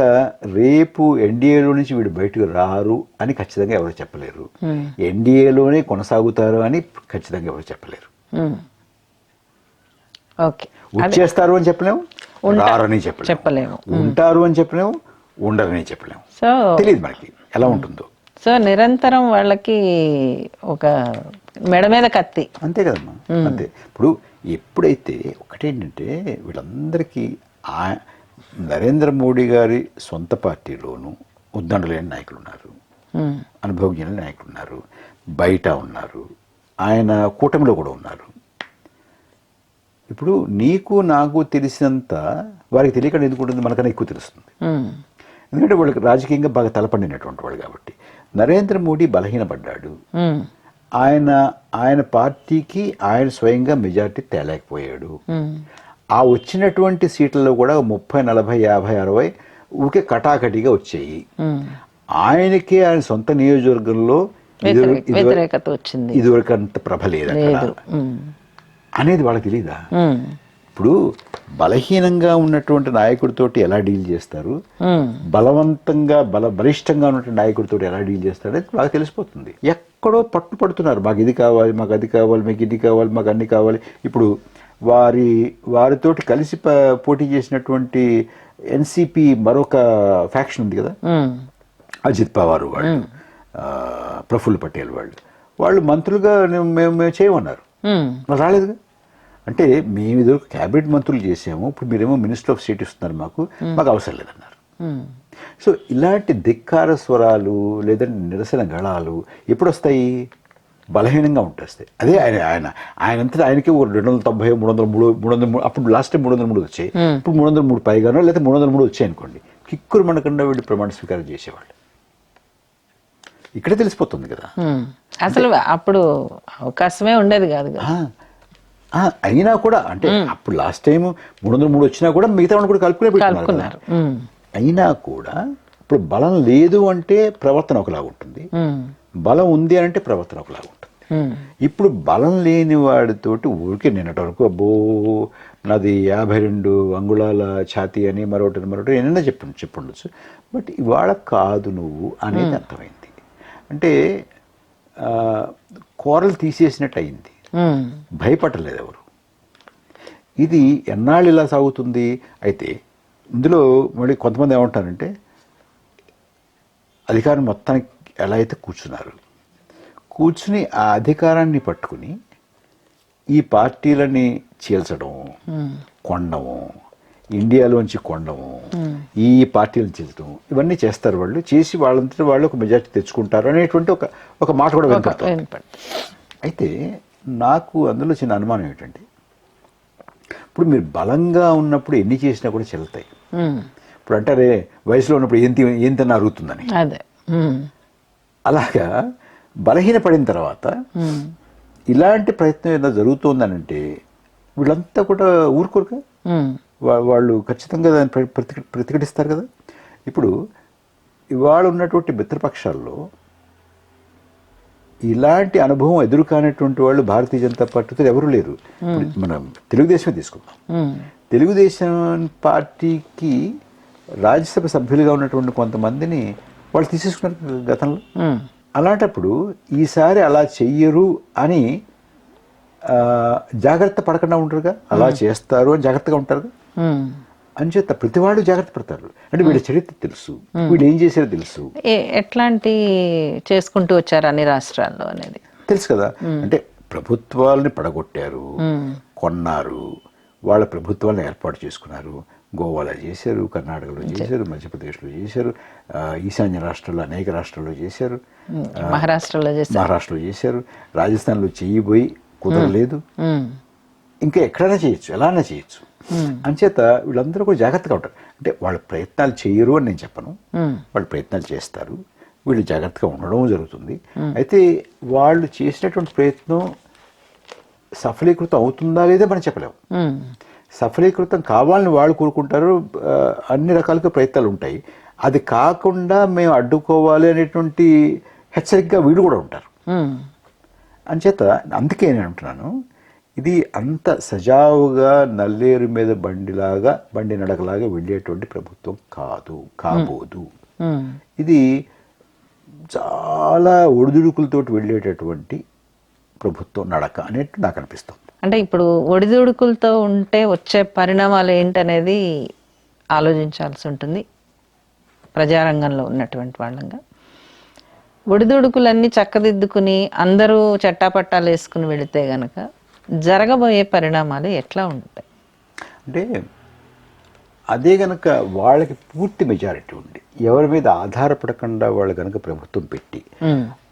రేపు ఎన్డీఏలో నుంచి వీడు బయటకు రారు అని ఖచ్చితంగా ఎవరు చెప్పలేరు, ఎన్డీఏలోనే కొనసాగుతారు అని ఖచ్చితంగా ఎవరు చెప్పలేరు. వచ్చేస్తారు అని చెప్పలేము, రారని చెప్పలేము, ఉంటారు అని చెప్పలేము, ఉండరని చెప్పలేము. సో తెలియదు మనకి ఎలా ఉంటుందో. సో నిరంతరం వాళ్ళకి ఒక మెడ మీద కత్తి, అంతే కదమ్మా. అంతే. ఇప్పుడు ఎప్పుడైతే ఒకటేంటంటే వీళ్ళందరికీ నరేంద్ర మోడీ గారి సొంత పార్టీలోనూ ఉద్దండలేని నాయకులు ఉన్నారు, అనుభవజ్ఞులైన నాయకులు ఉన్నారు, బయట ఉన్నారు, ఆయన కూటమిలో కూడా ఉన్నారు. ఇప్పుడు నీకు నాకు తెలిసినంత వారికి తెలియకుండా ఎందుకు ఉంటుంది, మనకన్నా ఎక్కువ తెలుస్తుంది. ఎందుకంటే వాళ్ళకి రాజకీయంగా బాగా తలపడినటువంటి వాడు కాబట్టి. నరేంద్ర మోడీ బలహీనపడ్డాడు, ఆయన పార్టీకి ఆయన స్వయంగా మెజార్టీ తేలేకపోయాడు. ఆ వచ్చినటువంటి సీట్లలో కూడా 30, 40, 50, 60 ఊకే కటాకటిగా వచ్చాయి. ఆయనకే ఆయన సొంత నియోజకవర్గంలో వ్యతిరేకత వచ్చింది, ఇదివరకు అంత ప్రభ లేదు అనేది వాళ్ళకి తెలీదా? ఇప్పుడు బలహీనంగా ఉన్నటువంటి నాయకుడితోటి ఎలా డీల్ చేస్తారు, బలవంతంగా బలిష్టంగా ఉన్నటువంటి నాయకుడితో ఎలా డీల్ చేస్తారు అనేది బాగా తెలిసిపోతుంది. ఎక్కడో పట్టుపడుతున్నారు, మాకు ఇది కావాలి, మాకు అది కావాలి, మీకు ఇది కావాలి, మాకు అన్ని కావాలి. ఇప్పుడు వారితోటి కలిసి పోటీ చేసినటువంటి ఎన్సిపి మరొక ఫ్యాక్షన్ ఉంది కదా, అజిత్ పవార్ వాళ్ళు, ప్రఫుల్ పటేల్ వాళ్ళు మంత్రులుగా మేము చేయమన్నారు, రాలేదుగా. అంటే మేము ఇదివరకు క్యాబినెట్ మంత్రులు చేసాము, ఇప్పుడు మీరేమో మినిస్టర్ ఆఫ్ స్టేట్ ఇస్తున్నారు, మాకు అవసరం లేదన్నారు. సో ఇలాంటి ధిక్కార స్వరాలు లేదంటే నిరసన గళాలు ఎప్పుడు వస్తాయి? బలహీనంగా ఉంటాయి. అదే ఆయనంతటా ఆయనకి 290, 303, అప్పుడు లాస్ట్ టైం 303 వచ్చాయి, ఇప్పుడు 303 పైగానో లేదా 303 వచ్చాయి అనుకోండి, కిక్కురు మనకుండా వీళ్ళు ప్రమాణ స్వీకారం చేసేవాళ్ళు. ఇక్కడే తెలిసిపోతుంది కదా. అసలు అప్పుడు అవకాశమే ఉండేది కాదు కదా. అయినా కూడా అంటే అప్పుడు లాస్ట్ టైం 303 వచ్చినా కూడా మిగతా వాళ్ళు కూడా కలుపుకున్నారు. అయినా కూడా ఇప్పుడు బలం లేదు అంటే ప్రవర్తన ఒకలాగా ఉంటుంది, బలం ఉంది అంటే ప్రవర్తన ఒకలాగా ఉంటుంది. ఇప్పుడు బలం లేని వాడితోటి ఊరికే నిన్నటి వరకు అబ్బో నాది 52 అంగుళాల ఛాతీ అని మరొకటి ఏమైనా చెప్పుండొచ్చు, బట్ ఇవాళ కాదు నువ్వు అనేది అర్థమైంది. అంటే కూరలు తీసేసినట్టు అయింది, భయపడలేదు ఎవరు. ఇది ఎన్నాళ్ళు ఇలా సాగుతుంది? అయితే ఇందులో మళ్ళీ కొంతమంది ఏమంటారంటే అధికారం మొత్తానికి ఎలా అయితే కూర్చుని ఆ అధికారాన్ని పట్టుకుని ఈ పార్టీలని చీల్చడం, కొండము, ఇండియాలోంచి కొండము, ఈ పార్టీలను చీల్చడం, ఇవన్నీ చేస్తారు వాళ్ళు. చేసి వాళ్ళంతా వాళ్ళు ఒక మెజార్టీ తెచ్చుకుంటారు అనేటువంటి ఒక మాట కూడా వినపడుతుంది. అయితే నాకు అందులో చిన్న అనుమానం ఏంటంటే, ఇప్పుడు మీరు బలంగా ఉన్నప్పుడు ఎన్ని చేసినా కూడా చెల్లుతాయి. ఇప్పుడు అంటారే వయసులో ఉన్నప్పుడు ఏం తిన్నా అరుగుతుందని, అదే అలాగా బలహీనపడిన తర్వాత ఇలాంటి ప్రయత్నం ఏదో జరుగుతోందనంటే వీళ్ళంతా కూడా ఊరుకోరుగా, వాళ్ళు ఖచ్చితంగా దాన్ని ప్రతిఘటిస్తారు కదా. ఇప్పుడు ఇవాళ ఉన్నటువంటి మిత్రపక్షాల్లో ఇలాంటి అనుభవం ఎదురు కానటువంటి వాళ్ళు భారతీయ జనతా పార్టీతో ఎవరు లేరు. మనం తెలుగుదేశమే తీసుకుందాం. తెలుగుదేశం పార్టీకి రాజ్యసభ సభ్యులుగా ఉన్నటువంటి కొంతమందిని వాళ్ళు తీసేసుకున్నారు గతంలో. అలాంటప్పుడు ఈసారి అలా చెయ్యరు అని జాగ్రత్త పడకుండా ఉంటారుగా, అలా చేస్తారు అని జాగ్రత్తగా ఉంటారుగా. అంచేత ప్రతి వాళ్ళు జాగ్రత్త పడతారు. అంటే వీళ్ళ చరిత్ర తెలుసు, వీళ్ళు ఏం చేశారో తెలుసు, ఎట్లాంటి చేసుకుంటూ వచ్చారు అన్ని రాష్ట్రాల్లో అనేది తెలుసు కదా. అంటే ప్రభుత్వాలని పడగొట్టారు, కొన్నారు, వాళ్ళ ప్రభుత్వాలను ఏర్పాటు చేసుకున్నారు. గోవాలో చేశారు, కర్ణాటకలో చేశారు, మధ్యప్రదేశ్లో చేశారు, ఈశాన్య రాష్ట్రాల్లో అనేక రాష్ట్రాల్లో చేశారు, మహారాష్ట్రలో చేశారు, రాజస్థాన్లో చెయ్యిపోయి కుదరలేదు, ఇంకా ఎక్కడైనా చేయొచ్చు, ఎలానా చేయొచ్చు. అంచేత వీళ్ళందరూ కూడా జాగ్రత్తగా ఉంటారు. అంటే వాళ్ళు ప్రయత్నాలు చేయరు అని నేను చెప్పను, వాళ్ళు ప్రయత్నాలు చేస్తారు, వీళ్ళు జాగ్రత్తగా ఉండడం జరుగుతుంది. అయితే వాళ్ళు చేసినటువంటి ప్రయత్నం సఫలీకృతం అవుతుందా లేదా మనం చెప్పలేము. సఫలీకృతం కావాలని వాళ్ళు కోరుకుంటారు, అన్ని రకాలుగా ప్రయత్నాలు ఉంటాయి. అది కాకుండా మేము అడ్డుకోవాలి అనేటువంటి హెచ్చరికగా వీళ్ళు కూడా ఉంటారు. అంచేత అందుకే నేను అంటున్నాను, ఇది అంత సజావుగా నల్లేరు మీద బండి నడకలాగా వెళ్ళేటువంటి ప్రభుత్వం కాబోదు. ఇది చాలా ఒడిదుడుకులతోటి వెళ్ళేటటువంటి ప్రభుత్వం నడక అనేట్టు నాకు అనిపిస్తుంది. అంటే ఇప్పుడు ఒడిదుడుకులతో ఉంటే వచ్చే పరిణామాలు ఏంటనేది ఆలోచించాల్సి ఉంటుంది ప్రజారంగంలో ఉన్నటువంటి వాళ్ళంగా. ఒడిదుడుకులన్నీ చక్కదిద్దుకుని అందరూ చట్టాపట్టాలు వేసుకుని వెళితే గనక జరగబోయే పరిణామాలు ఎట్లా ఉంటాయి అంటే, అదే గనక వాళ్ళకి పూర్తి మెజారిటీ ఉండి ఎవరి మీద ఆధారపడకుండా వాళ్ళు కనుక ప్రభుత్వం పెట్టి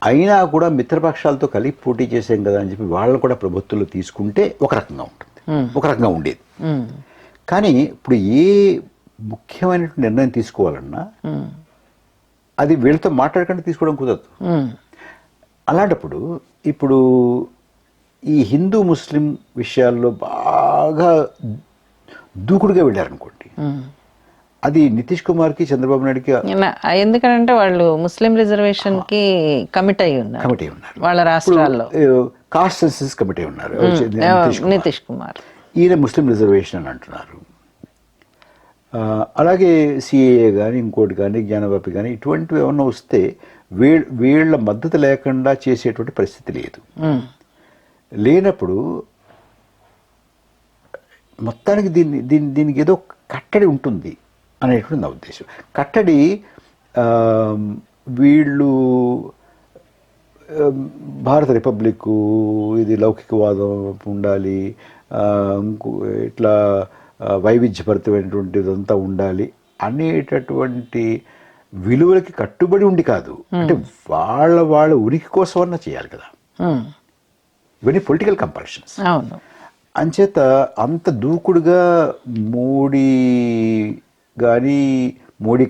అయినా కూడా మిత్రపక్షాలతో కలిపి పోటీ చేసాం కదా అని చెప్పి వాళ్ళు కూడా ప్రభుత్వంలో తీసుకుంటే ఒక రకంగా ఉంటుంది, ఒక రకంగా ఉండేది. కానీ ఇప్పుడు ఏ ముఖ్యమైన నిర్ణయం తీసుకోవాలన్నా అది వీళ్ళతో మాట్లాడకుండా తీసుకోవడం కుదరదు. అలాంటప్పుడు ఇప్పుడు ఈ హిందూ ముస్లిం విషయాల్లో బాగా దూకుడుగా వెళ్ళారనుకోండి, అది నితీష్ కుమార్కి చంద్రబాబు నాయుడుకి, ఎందుకంటే వాళ్ళు ముస్లిం రిజర్వేషన్ కి కమిట్ అయి ఉన్నారు వాళ్ళ రాష్ట్రాల్లో, కాస్ట్ సెన్సస్ కమిటీ ఉన్నారు నితీష్ కుమార్, ఈయన ముస్లిం రిజర్వేషన్ అని అంటున్నారు. అలాగే సిఏఏ కానీ ఇంకోటి కానీ జ్ఞానవాపి కానీ ఇటువంటివి ఏమన్నా వస్తే వీళ్ళ మద్దతు లేకుండా చేసేటువంటి పరిస్థితి లేదు. లేనప్పుడు మొత్తానికి దీనికి ఏదో కట్టడి ఉంటుంది అనేటువంటి నా ఉద్దేశం. కట్టడి వీళ్ళు భారత రిపబ్లిక్, ఇది లౌకికవాదం ఉండాలి, ఇట్లా వైవిధ్యభరితమైనటువంటిదంతా ఉండాలి అనేటటువంటి విలువలకి కట్టుబడి ఉండి కాదు. అంటే వాళ్ళ ఉనికి కోసం అన్నా చేయాలి కదా. ఇవన్నీ పొలిటికల్ కంపల్షన్స్. అంచేత అంత దూకుడుగా మోడీ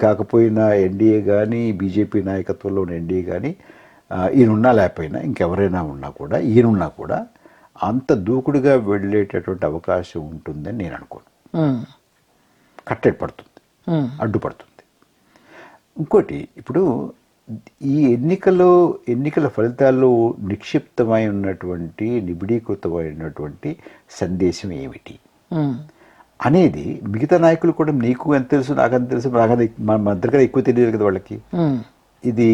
కాకపోయినా ఎన్డీఏ కానీ బీజేపీ నాయకత్వంలో ఉన్న ఎన్డీఏ కానీ ఈయనున్నా లేకపోయినా ఇంకెవరైనా ఉన్నా కూడా ఈయనున్నా కూడా అంత దూకుడుగా వెళ్ళేటటువంటి అవకాశం ఉంటుందని నేను అనుకోను. కట్టడి పడుతుంది, అడ్డుపడుతుంది. ఇంకోటి, ఇప్పుడు ఈ ఎన్నికల ఫలితాల్లో నిక్షిప్తమై ఉన్నటువంటి నిబిడీకృతమైనటువంటి సందేశం ఏమిటి అనేది మిగతా నాయకులు కూడా నీకు ఎంత తెలుసు, నాకంత తెలుసు, మన దగ్గర ఎక్కువ తెలియదు కదా వాళ్ళకి. ఇది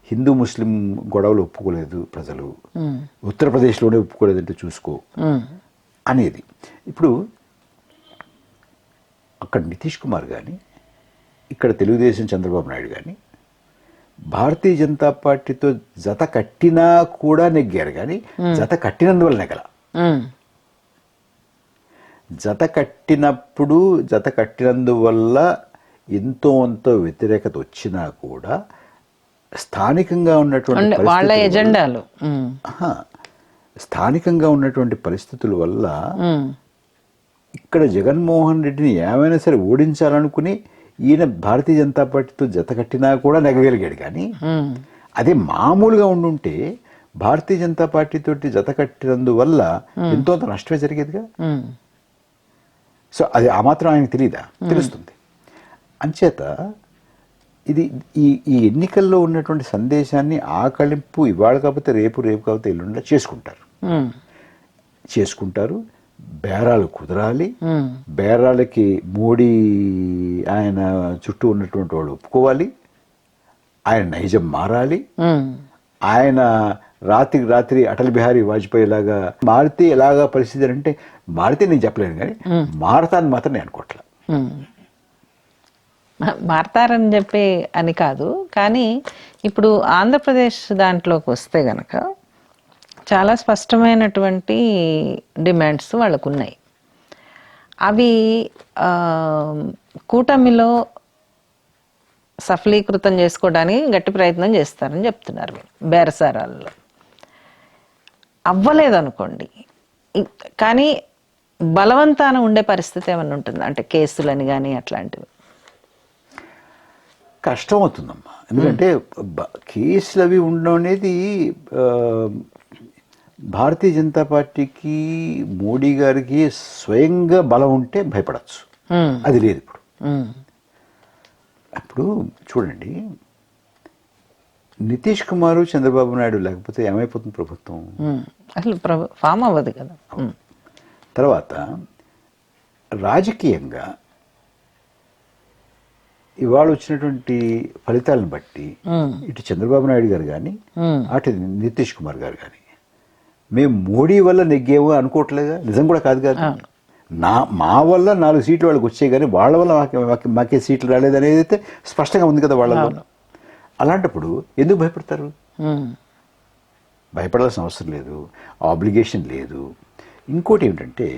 హిందూ ముస్లిం గొడవలు ఒప్పుకోలేదు ప్రజలు, ఉత్తరప్రదేశ్లోనే ఒప్పుకోలేదంటే చూసుకో అనేది. ఇప్పుడు అక్కడ నితీష్ కుమార్ కానీ ఇక్కడ తెలుగుదేశం చంద్రబాబు నాయుడు కానీ భారతీయ జనతా పార్టీతో జత కట్టినా కూడా నెగ్గారు, కానీ జత కట్టినందువల్ల నెగల. జత కట్టినందువల్ల ఎంతో అంతో వ్యతిరేకత వచ్చినా కూడా స్థానికంగా ఉన్నటువంటి వాళ్ళ ఎజెండాలు స్థానికంగా ఉన్నటువంటి పరిస్థితుల వల్ల ఇక్కడ జగన్మోహన్ రెడ్డిని ఏమైనా సరే ఓడించాలనుకుని ఈయన భారతీయ జనతా పార్టీతో జత కట్టినా కూడా నెగ్గగలిగాడు. కానీ అదే మామూలుగా ఉండుంటే భారతీయ జనతా పార్టీతో జత కట్టినందువల్ల ఎంతో అంత నష్టమే జరిగేదిగా. సో అది ఆ మాత్రం ఆయనకు తెలియదా? తెలుస్తుంది. అంచేత ఇది ఈ ఎన్నికల్లో ఉన్నటువంటి సందేశాన్ని ఆకళింపు ఇవాళ కాకపోతే రేపు కాకపోతే ఎల్లుండి చేసుకుంటారు. బేరాలు కుదరాలి. బేరాలకి మోడీ ఆయన చుట్టూ ఉన్నటువంటి వాళ్ళు ఒప్పుకోవాలి. ఆయన నైజం మారాలి. ఆయన రాత్రి అటల్ బిహారీ వాజ్పేయి లాగా మారితే ఎలాగా పరిస్థితి అంటే మారితే నేను చెప్పలేను, కానీ మారతాన్ని మాత్రం నేను అనుకోవట్లే. మారతారని చెప్పి అని కాదు, కానీ ఇప్పుడు ఆంధ్రప్రదేశ్ దాంట్లోకి వస్తే గనక చాలా స్పష్టమైనటువంటి డిమాండ్స్ వాళ్ళకు ఉన్నాయి. అవి కూటమిలో సఫలీకృతం చేసుకోవడానికి గట్టి ప్రయత్నం చేస్తారని చెప్తున్నారు మీరు బేరసారాల్లో. అవ్వలేదనుకోండి, కానీ బలవంతాన ఉండే పరిస్థితి ఏమన్నా ఉంటుందా? అంటే కేసులని కానీ అట్లాంటివి కష్టం అవుతుందమ్మా. ఎందుకంటే కేసులు అవి ఉండడం అనేది భారతీయ జనతా పార్టీకి మోడీ గారికి స్వయంగా బలం ఉంటే భయపడచ్చు. అది లేదు ఇప్పుడు. అప్పుడు చూడండి, నితీష్ కుమార్ చంద్రబాబు నాయుడు లేకపోతే ఏమైపోతుంది ప్రభుత్వం? అసలు ఫామ్ అవ్వదు కదా. తర్వాత రాజకీయంగా ఇవాళ వచ్చినటువంటి ఫలితాలను బట్టి ఇటు చంద్రబాబు నాయుడు గారు కానీ అటు నితీష్ కుమార్ గారు కానీ మేము మోడీ వల్ల నెగ్గేమో అనుకోవట్లేదా? నిజం కూడా కాదు కాదు. మా వల్ల 4 సీట్లు వాళ్ళకి వచ్చాయి, కానీ వాళ్ళ వల్ల మాకే సీట్లు రాలేదనేది అయితే స్పష్టంగా ఉంది కదా వాళ్ళలో. అలాంటప్పుడు ఎందుకు భయపడతారు? భయపడాల్సిన అవసరం లేదు, ఆబ్లిగేషన్ లేదు. ఇంకోటి ఏమిటంటే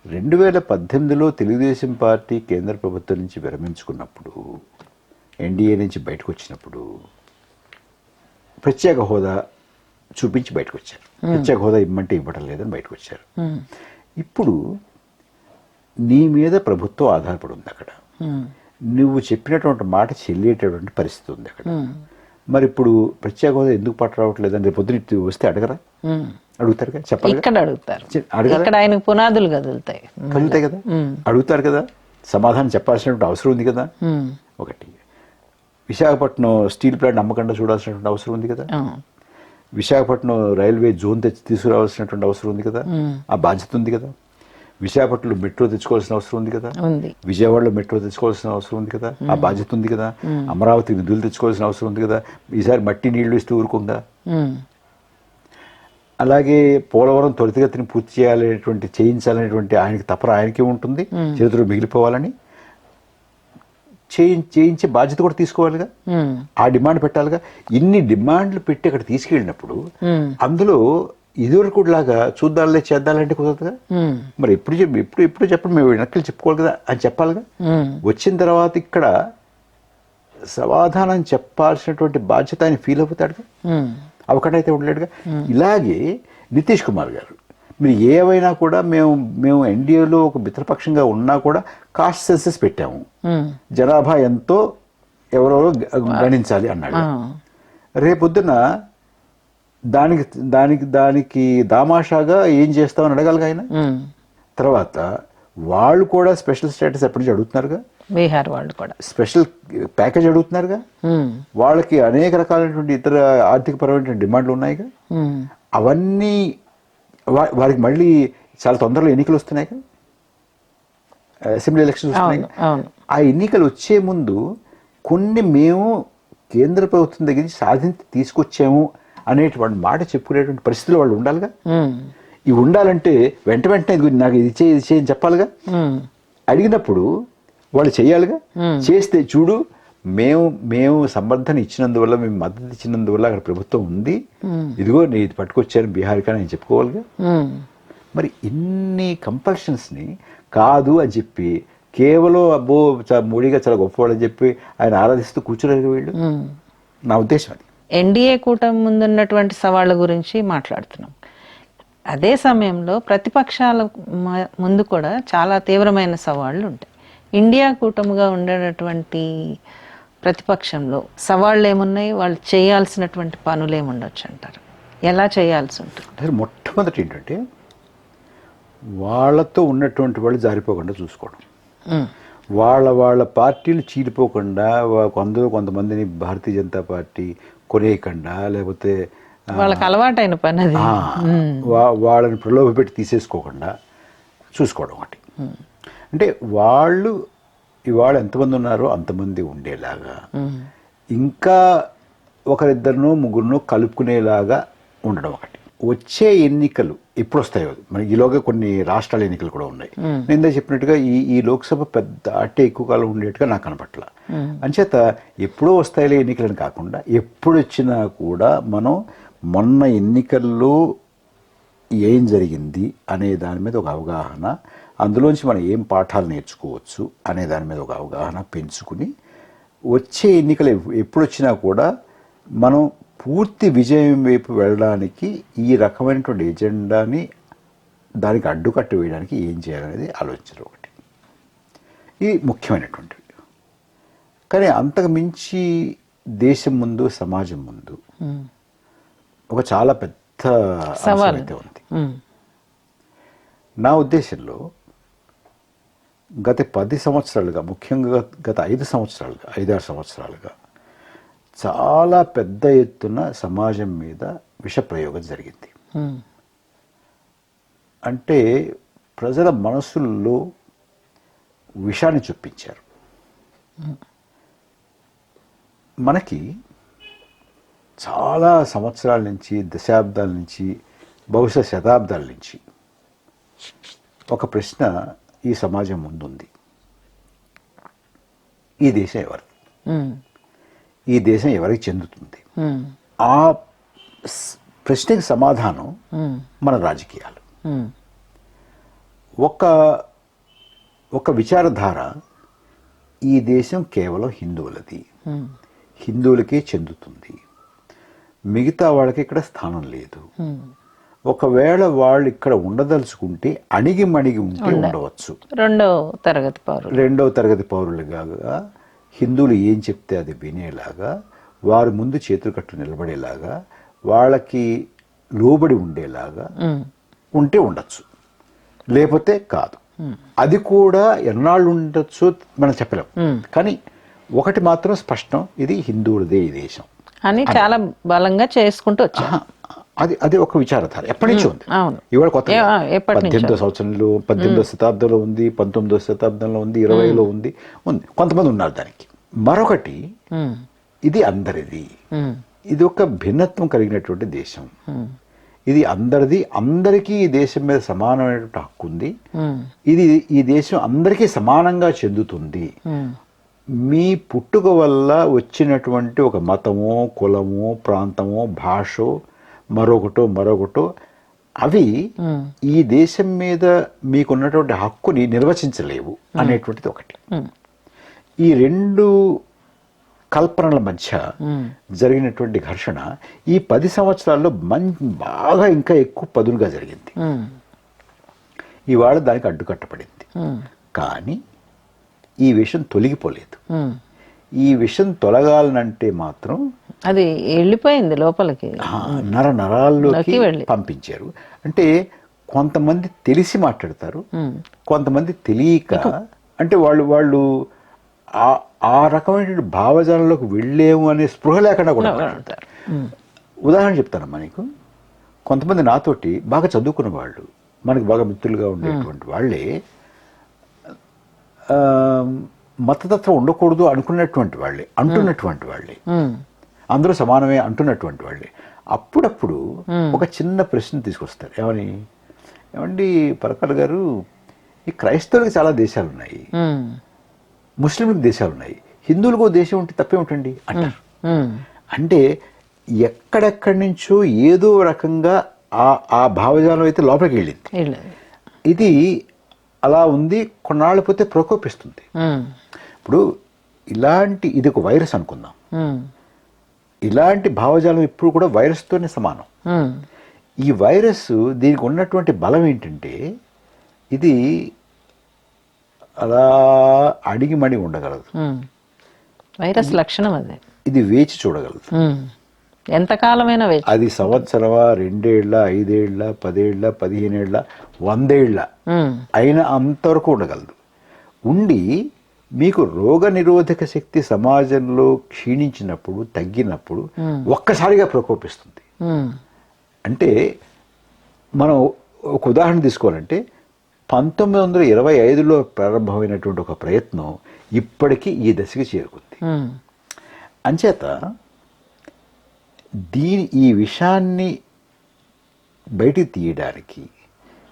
2018లో తెలుగుదేశం పార్టీ కేంద్ర ప్రభుత్వం నుంచి విరమించుకున్నప్పుడు, ఎన్డీఏ నుంచి బయటకు వచ్చినప్పుడు ప్రత్యేక హోదా చూపించి బయటకు వచ్చారు. ప్రత్యేక హోదా ఇమ్మంటే ఇవ్వడం లేదని బయటకు వచ్చారు. ఇప్పుడు నీ మీద ప్రభుత్వం ఆధారపడి ఉంది అక్కడ. నువ్వు చెప్పినటువంటి మాట చెల్లేటటువంటి పరిస్థితి ఉంది అక్కడ. మరి ఇప్పుడు ప్రత్యేక హోదా ఎందుకు పట్టరావట్లేదని రేపు పొద్దున వస్తే అడగరా? అడుగుతారు కదా, చెప్పాలి. ఇక్కడ అడుగుతారు, ఇక్కడ ఆయనకు పునాదులు కదులుతాయి కదా, అడుగుతారు కదా. సమాధానం చెప్పాల్సినటువంటి అవసరం ఉంది కదా. ఒకటి, విశాఖపట్నం స్టీల్ ప్లాంట్ అమ్మకుండా చూడాల్సినటువంటి అవసరం ఉంది కదా. విశాఖపట్నం రైల్వే జోన్ తీసుకురావాల్సినటువంటి అవసరం ఉంది కదా. ఆ బాధ్యత ఉంది కదా. విశాఖపట్నంలో మెట్రో తెచ్చుకోవాల్సిన అవసరం ఉంది కదా. విజయవాడలో మెట్రో తెచ్చుకోవాల్సిన అవసరం ఉంది కదా. ఆ బాధ్యత ఉంది కదా. అమరావతి నిధులు తెచ్చుకోవాల్సిన అవసరం ఉంది కదా. ఈసారి మట్టి నీళ్లు ఇస్తూ ఊరుకుందా? అలాగే పోలవరం త్వరితగతిని పూర్తి చేయించాలనేటువంటి ఆయనకి తపన ఆయనకే ఉంటుంది, చేతిలో మిగిలిపోవాలని. చేయించే బాధ్యత కూడా తీసుకోవాలిగా, ఆ డిమాండ్ పెట్టాలిగా. ఇన్ని డిమాండ్లు పెట్టి అక్కడ తీసుకెళ్ళినప్పుడు అందులో ఇదివరకు లాగా చూద్దాంలే చేద్దాలంటే కుదరదుగా. మరి ఎప్పుడు చెప్పండి, మేము వెనక్కి చెప్పుకోవాలి కదా అని చెప్పాలిగా. వచ్చిన తర్వాత ఇక్కడ సమాధానం చెప్పాల్సినటువంటి బాధ్యత ఆయన ఫీల్ అవుతాడుగా, అవకాశం అయితే ఉండలేడుగా. ఇలాగే నితీష్ కుమార్ గారు, మీరు ఏవైనా కూడా మేము ఎన్డీఏలో ఒక మిత్రపక్షంగా ఉన్నా కూడా కాస్ట్ సెన్సెస్ పెట్టాము, జనాభా ఎంతో ఎవరెవరో గణించాలి అన్నాడు. రేపొద్దున దానికి దామాషాగా ఏం చేస్తామని అడగాలిగా ఆయన. తర్వాత వాళ్ళు కూడా స్పెషల్ స్టేటస్ ఎప్పటి నుంచి అడుగుతున్నారుగా. బీహార్ వాళ్ళు కూడా స్పెషల్ ప్యాకేజ్ అడుగుతున్నారుగా. వాళ్ళకి అనేక రకాలైనటువంటి ఇతర ఆర్థిక పరమైన డిమాండ్లు ఉన్నాయిగా. అవన్నీ వారికి మళ్ళీ చాలా తొందరలో ఎన్నికలు వస్తున్నాయి కదా, అసెంబ్లీ ఎలక్షన్స్ వస్తున్నాయి. ఆ ఎన్నికలు వచ్చే ముందు కొన్ని మేము కేంద్ర ప్రభుత్వం దగ్గర నుంచి సాధించి తీసుకొచ్చాము అనేటువంటి మాట చెప్పుకునేటువంటి పరిస్థితులు వాళ్ళు ఉండాలిగా. ఇవి ఉండాలంటే వెంటనే నాకు ఇది చేయని చెప్పాలిగా. అడిగినప్పుడు వాళ్ళు చేయాలిగా. చేస్తే చూడు మేము సమర్థన ఇచ్చినందువల్ల, మేము మద్దతు ఇచ్చినందువల్ల అక్కడ ప్రభుత్వం ఉంది, ఇదిగో నేను ఇది పట్టుకొచ్చాను బీహార్కి అని చెప్పుకోవాలిగా. మరి ఇన్ని కంపల్షన్స్ని కాదు అని చెప్పి కేవలం అబ్బో మోడీగా చాలా గొప్పవాడని చెప్పి ఆయన ఆరాధిస్తూ కూర్చోలేరు వీళ్ళు. నా ఉద్దేశం అది. ఎన్డీఏ కూటమి ముందున్నటువంటి సవాళ్ళ గురించి మాట్లాడుతున్నాం. అదే సమయంలో ప్రతిపక్షాల ముందు కూడా చాలా తీవ్రమైన సవాళ్ళు ఉంటాయి. ఇండియా కూటమిగా ఉండేటటువంటి ప్రతిపక్షంలో సవాళ్ళు ఏమున్నాయి, వాళ్ళు చేయాల్సినటువంటి పనులు ఏముండొచ్చు అంటారు, ఎలా చేయాల్సి ఉంటుంది? అంటే మొట్టమొదటి ఏంటంటే వాళ్ళతో ఉన్నటువంటి వాళ్ళు జారిపోకుండా చూసుకోవడం, వాళ్ళ పార్టీలు చీలిపోకుండా, కొంతమందిని భారతీయ జనతా పార్టీ కొనేయకుండా, లేకపోతే వాళ్ళకి అలవాటైన పని అది, వాళ్ళని ప్రలోభ పెట్టి తీసేసుకోకుండా చూసుకోవడం ఒకటి. అంటే వాళ్ళు ఇవాళ ఎంతమంది ఉన్నారో అంతమంది ఉండేలాగా, ఇంకా ఒకరిద్దరినో ముగ్గురునో కలుపుకునేలాగా ఉండడం ఒకటి. వచ్చే ఎన్నికలు ఎప్పుడు వస్తాయో, మనకి ఈలోగా కొన్ని రాష్ట్రాల ఎన్నికలు కూడా ఉన్నాయి. నేను ఇందా చెప్పినట్టుగా ఈ లోక్సభ పెద్ద అంటే ఎక్కువ కాలం ఉండేట్టుగా నాకు కనపట్ల. అంచేత ఎప్పుడో వస్తాయిలే ఎన్నికలని కాకుండా ఎప్పుడు వచ్చినా కూడా మనం మొన్న ఎన్నికల్లో ఏం జరిగింది అనే దాని మీద ఒక అవగాహన, అందులోంచి మనం ఏం పాఠాలు నేర్చుకోవచ్చు అనే దాని మీద ఒక అవగాహన పెంచుకుని వచ్చే ఎన్నికలు ఎప్పుడు వచ్చినా కూడా మనం పూర్తి విజయం వైపు వెళ్ళడానికి ఈ రకమైనటువంటి ఎజెండాని దానికి అడ్డుకట్ట వేయడానికి ఏం చేయాలనేది ఆలోచించడం ఒకటి. ఇది ముఖ్యమైనటువంటివి. కానీ అంతకు మించి దేశం ముందు, సమాజం ముందు ఒక చాలా పెద్ద అంశం అయితే ఉంది. నా ఉద్దేశంలో గత 10 సంవత్సరాలుగా, ముఖ్యంగా గత 5 సంవత్సరాలుగా, 5-6 సంవత్సరాలుగా చాలా పెద్ద ఎత్తున సమాజం మీద విషప్రయోగం జరిగింది. అంటే ప్రజల మనసుల్లో విషాన్ని చొప్పించారు. మనకి చాలా సంవత్సరాల నుంచి, దశాబ్దాల నుంచి, బహుశా శతాబ్దాల నుంచి ఒక ప్రశ్న ఈ సమాజం ముందుంది. ఈ దేశం ఎవరిది? ఈ దేశం ఎవరికి చెందుతుంది? ఆ ప్రశ్నకి సమాధానం మన రాజకీయాలు. ఒక విచారధార ఈ దేశం కేవలం హిందువులది, హిందువులకే చెందుతుంది, మిగతా వాళ్ళకి ఇక్కడ స్థానం లేదు. ఒకవేళ వాళ్ళు ఇక్కడ ఉండదలుచుకుంటే అణిగి మణిగి ఉంటే ఉండవచ్చు, రెండవ తరగతి పౌరులుగా హిందువులు ఏం చెప్తే అది వినేలాగా, వారి ముందు చేతులు కట్టు నిలబడేలాగా, వాళ్ళకి లోబడి ఉండేలాగా ఉంటే ఉండొచ్చు, లేకపోతే కాదు. అది కూడా ఎన్నాళ్ళు ఉండొచ్చు మనం చెప్పలేం. కానీ ఒకటి మాత్రం స్పష్టం, ఇది హిందువులదే ఈ దేశం అని చాలా బలంగా చేసుకుంటూ వచ్చా. అది ఒక విచారధార ఎప్పటి నుంచో ఉంది. ఇవాళ కొత్త 18వ సంవత్సరంలో, 18వ శతాబ్దంలో ఉంది, 19వ శతాబ్దంలో ఉంది, 20లో ఉంది. కొంతమంది ఉన్నారు దానికి. మరొకటి, ఇది అందరిది, ఇది ఒక భిన్నత్వం కలిగినటువంటి దేశం, ఇది అందరిది, అందరికీ ఈ దేశం మీద సమానమైనటువంటి హక్కు ఉంది, ఇది ఈ దేశం అందరికీ సమానంగా చెందుతుంది. మీ పుట్టుక వల్ల వచ్చినటువంటి ఒక మతమో, కులమో, ప్రాంతమో, భాషో, మరొకటో అవి ఈ దేశం మీద మీకున్నటువంటి హక్కుని నిర్వచించలేవు అనేటువంటిది ఒకటి. ఈ రెండు కల్పనల మధ్య జరిగినటువంటి ఘర్షణ ఈ 10 సంవత్సరాల్లో బాగా ఇంకా ఎక్కువ పదునుగా జరిగింది. ఇవాళ దానికి అడ్డుకట్టపడింది. కానీ ఈ విషయం తొలగిపోలేదు. ఈ విషయం తొలగాలనంటే మాత్రం అది వెళ్ళిపోయింది లోపలికి, నరాల్లోకి పంపించారు. అంటే కొంతమంది తెలిసి మాట్లాడతారు, కొంతమంది తెలియక, అంటే వాళ్ళు ఆ రకమైన భావజాలంలోకి వెళ్ళేము అనే స్పృహ లేకుండా కూడా మాట్లాడతారు. ఉదాహరణ చెప్తానమ్మా నీకు. కొంతమంది నాతోటి బాగా చదువుకున్న వాళ్ళు, మనకి బాగా మిత్రులుగా ఉండేటువంటి వాళ్ళే మతతత్వం ఉండకూడదు అనుకున్నటువంటి వాళ్ళే, అంటున్నటువంటి వాళ్ళే, అందరూ సమానమే అంటున్నటువంటి వాళ్ళే అప్పుడప్పుడు ఒక చిన్న ప్రశ్న తీసుకొస్తారు. ఏమండి పరకాల గారు, ఈ క్రైస్తవులకి చాలా దేశాలు ఉన్నాయి, ముస్లింలకు దేశాలు ఉన్నాయి, హిందువులకు దేశం ఉంటే తప్పేమిటండి అంటారు. ఉమ్, అంటే ఎక్కడెక్కడి నుంచో ఏదో రకంగా ఆ భావజాలం అయితే లోపలికి వెళ్ళింది. వీళ్ళది. ఇది అలా ఉంది, కొన్నాళ్ళు పోతే ప్రకోపిస్తుంది. ఉమ్, ఇప్పుడు ఇది ఒక వైరస్ అనుకుందాం. ఉమ్, ఇలాంటి భావజాలం ఇప్పుడు కూడా వైరస్తోనే సమానం. ఉమ్, ఈ వైరస్ దీనికి ఉన్నటువంటి బలం ఏంటంటే ఇది అలా అడిగిమడి ఉండగలదు. ఉమ్. వైరస్ లక్షణం అదే. ఇది వేచి చూడగలదు. ఉమ్. ఎంతకాలమైనా వేచి. అది సంవత్సరమా, 2 ఏళ్ళ, 5 ఏళ్ళ, 10 ఏళ్ళ, 15 ఏళ్ళ, 100 ఏళ్ళ ఉమ్, అయినా అంతవరకు ఉండగలదు. ఉండి మీకు రోగ నిరోధక శక్తి సమాజంలో క్షీణించినప్పుడు, తగ్గినప్పుడు ఒక్కసారిగా ప్రకోపిస్తుంది. ఉమ్, అంటే మనం ఒక ఉదాహరణ తీసుకోవాలంటే 1925లో ప్రారంభమైనటువంటి ఒక ప్రయత్నం ఇప్పటికీ ఈ దశకి చేరుకుంది. ఉమ్, అంచేత ఈ విషయాన్ని బయటికి తీయడానికి,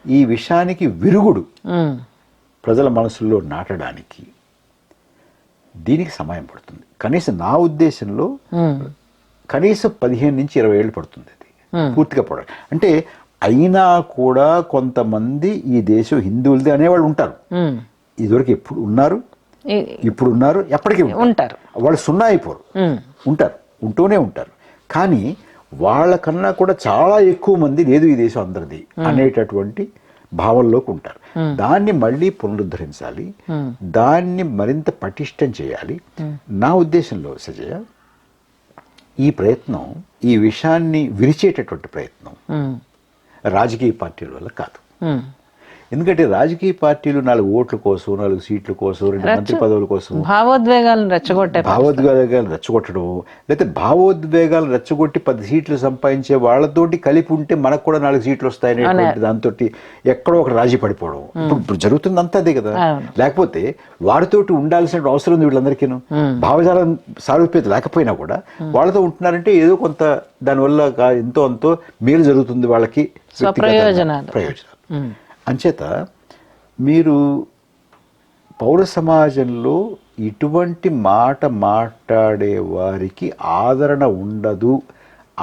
ఈ విషయానికి విరుగుడు ఉమ్, ప్రజల మనసుల్లో నాటడానికి దీనికి సమయం పడుతుంది. కనీసం నా ఉద్దేశంలో కనీసం 15 నుంచి 20 ఏళ్ళు పడుతుంది అది పూర్తిగా పడాలి. అంటే అయినా కూడా కొంతమంది ఈ దేశం హిందువులది అనేవాళ్ళు ఉంటారు. ఉమ్. ఇదివరకు ఎప్పుడు ఉన్నారు, ఇప్పుడు ఉన్నారు, ఎప్పటికీ ఉంటారు. వాళ్ళు సున్నా అయిపోరు, ఉంటారు, ఉంటూనే ఉంటారు. కానీ వాళ్ళకన్నా కూడా చాలా ఎక్కువ మంది లేదు ఈ దేశం అందరిది అనేటటువంటి భావంలోకి ఉంటారు. దాన్ని మళ్ళీ పునరుద్ధరించాలి, దాన్ని మరింత పటిష్టం చేయాలి. నా ఉద్దేశంలో సజయ ఈ ప్రయత్నం, ఈ విషయాన్ని విరిచేటటువంటి ప్రయత్నం రాజకీయ పార్టీల వల్ల కాదు. ఎందుకంటే రాజకీయ పార్టీలు 4 ఓట్ల కోసం, 4 సీట్ల కోసం, 2 మంత్రి పదవుల కోసం భావోద్వేగాలను రెచ్చగొట్టడం, లేకపోతే భావోద్వేగాలు రెచ్చగొట్టి 10 సీట్లు సంపాదించే వాళ్ళతోటి కలిపి ఉంటే మనకు కూడా 4 సీట్లు వస్తాయనేటువంటి దాంతో ఎక్కడో ఒక రాజీ పడిపోవడం. ఇప్పుడు జరుగుతుంది అంతా అదే కదా. లేకపోతే వారితోటి ఉండాల్సిన అవసరం ఉంది వీళ్ళందరికీ. భావజాలం సారూప్యత లేకపోయినా కూడా వాళ్ళతో ఉంటున్నారంటే ఏదో కొంత దానివల్ల ఎంతో అంతో మేలు జరుగుతుంది వాళ్ళకి, ప్రయోజనాలు. అంచేత మీరు పౌర సమాజంలో ఇటువంటి మాట మాట్లాడే వారికి ఆదరణ ఉండదు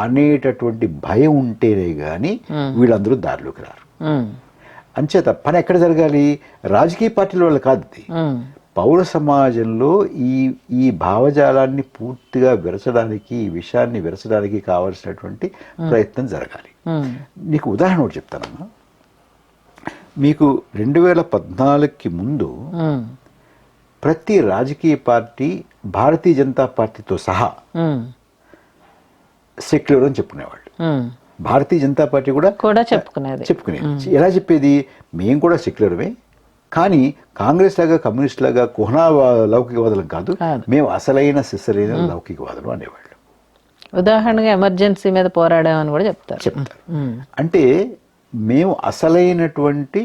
అనేటటువంటి భయం ఉంటేనే కానీ వీళ్ళందరూ దారిలోకి రారు. అంచేత పని ఎక్కడ జరగాలి? రాజకీయ పార్టీల వల్ల కాదు, పౌర సమాజంలో ఈ భావజాలాన్ని పూర్తిగా విరచడానికి, ఈ విషయాన్ని విరచడానికి కావాల్సినటువంటి ప్రయత్నం జరగాలి. నీకు ఉదాహరణ ఒకటి చెప్తానమ్మా. మీకు 2014కి ముందు ప్రతి రాజకీయ పార్టీ భారతీయ జనతా పార్టీతో సహా సెక్యులర్ అని చెప్పుకునేవాళ్ళు. భారతీయ జనతా పార్టీ కూడా చెప్పుకునేది. ఎలా చెప్పేది? మేము కూడా సెక్యులర్మే, కానీ కాంగ్రెస్ లాగా, కమ్యూనిస్ట్ లాగా కుహనా లౌకికవాదులం కాదు, మేము అసలైన సిసలైన లౌకికవాదులు అనేవాళ్ళు. ఉదాహరణగా ఎమర్జెన్సీ మీద పోరాడామని కూడా చెప్తారు. అంటే మేము అసలైనటువంటి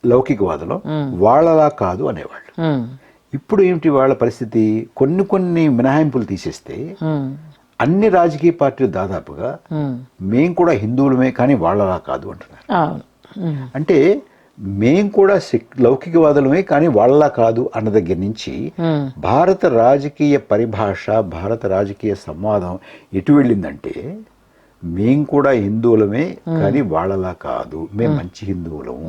లౌకికవాదులు, వాళ్ళలా కాదు అనేవాళ్ళు. ఇప్పుడు ఏమిటి వాళ్ళ పరిస్థితి? కొన్ని మినహాయింపులు తీసేస్తే అన్ని రాజకీయ పార్టీలు దాదాపుగా మేం కూడా హిందువులమే కానీ వాళ్ళలా కాదు అంటున్నారు. అంటే మేం కూడా లౌకికవాదులమే కానీ వాళ్ళలా కాదు అన్న దగ్గర నుంచి భారత రాజకీయ పరిభాష, భారత రాజకీయ సంవాదం ఎటు వెళ్ళిందంటే మేం కూడా హిందువులమే కానీ వాళ్ళలా కాదు, మేము మంచి హిందువులము,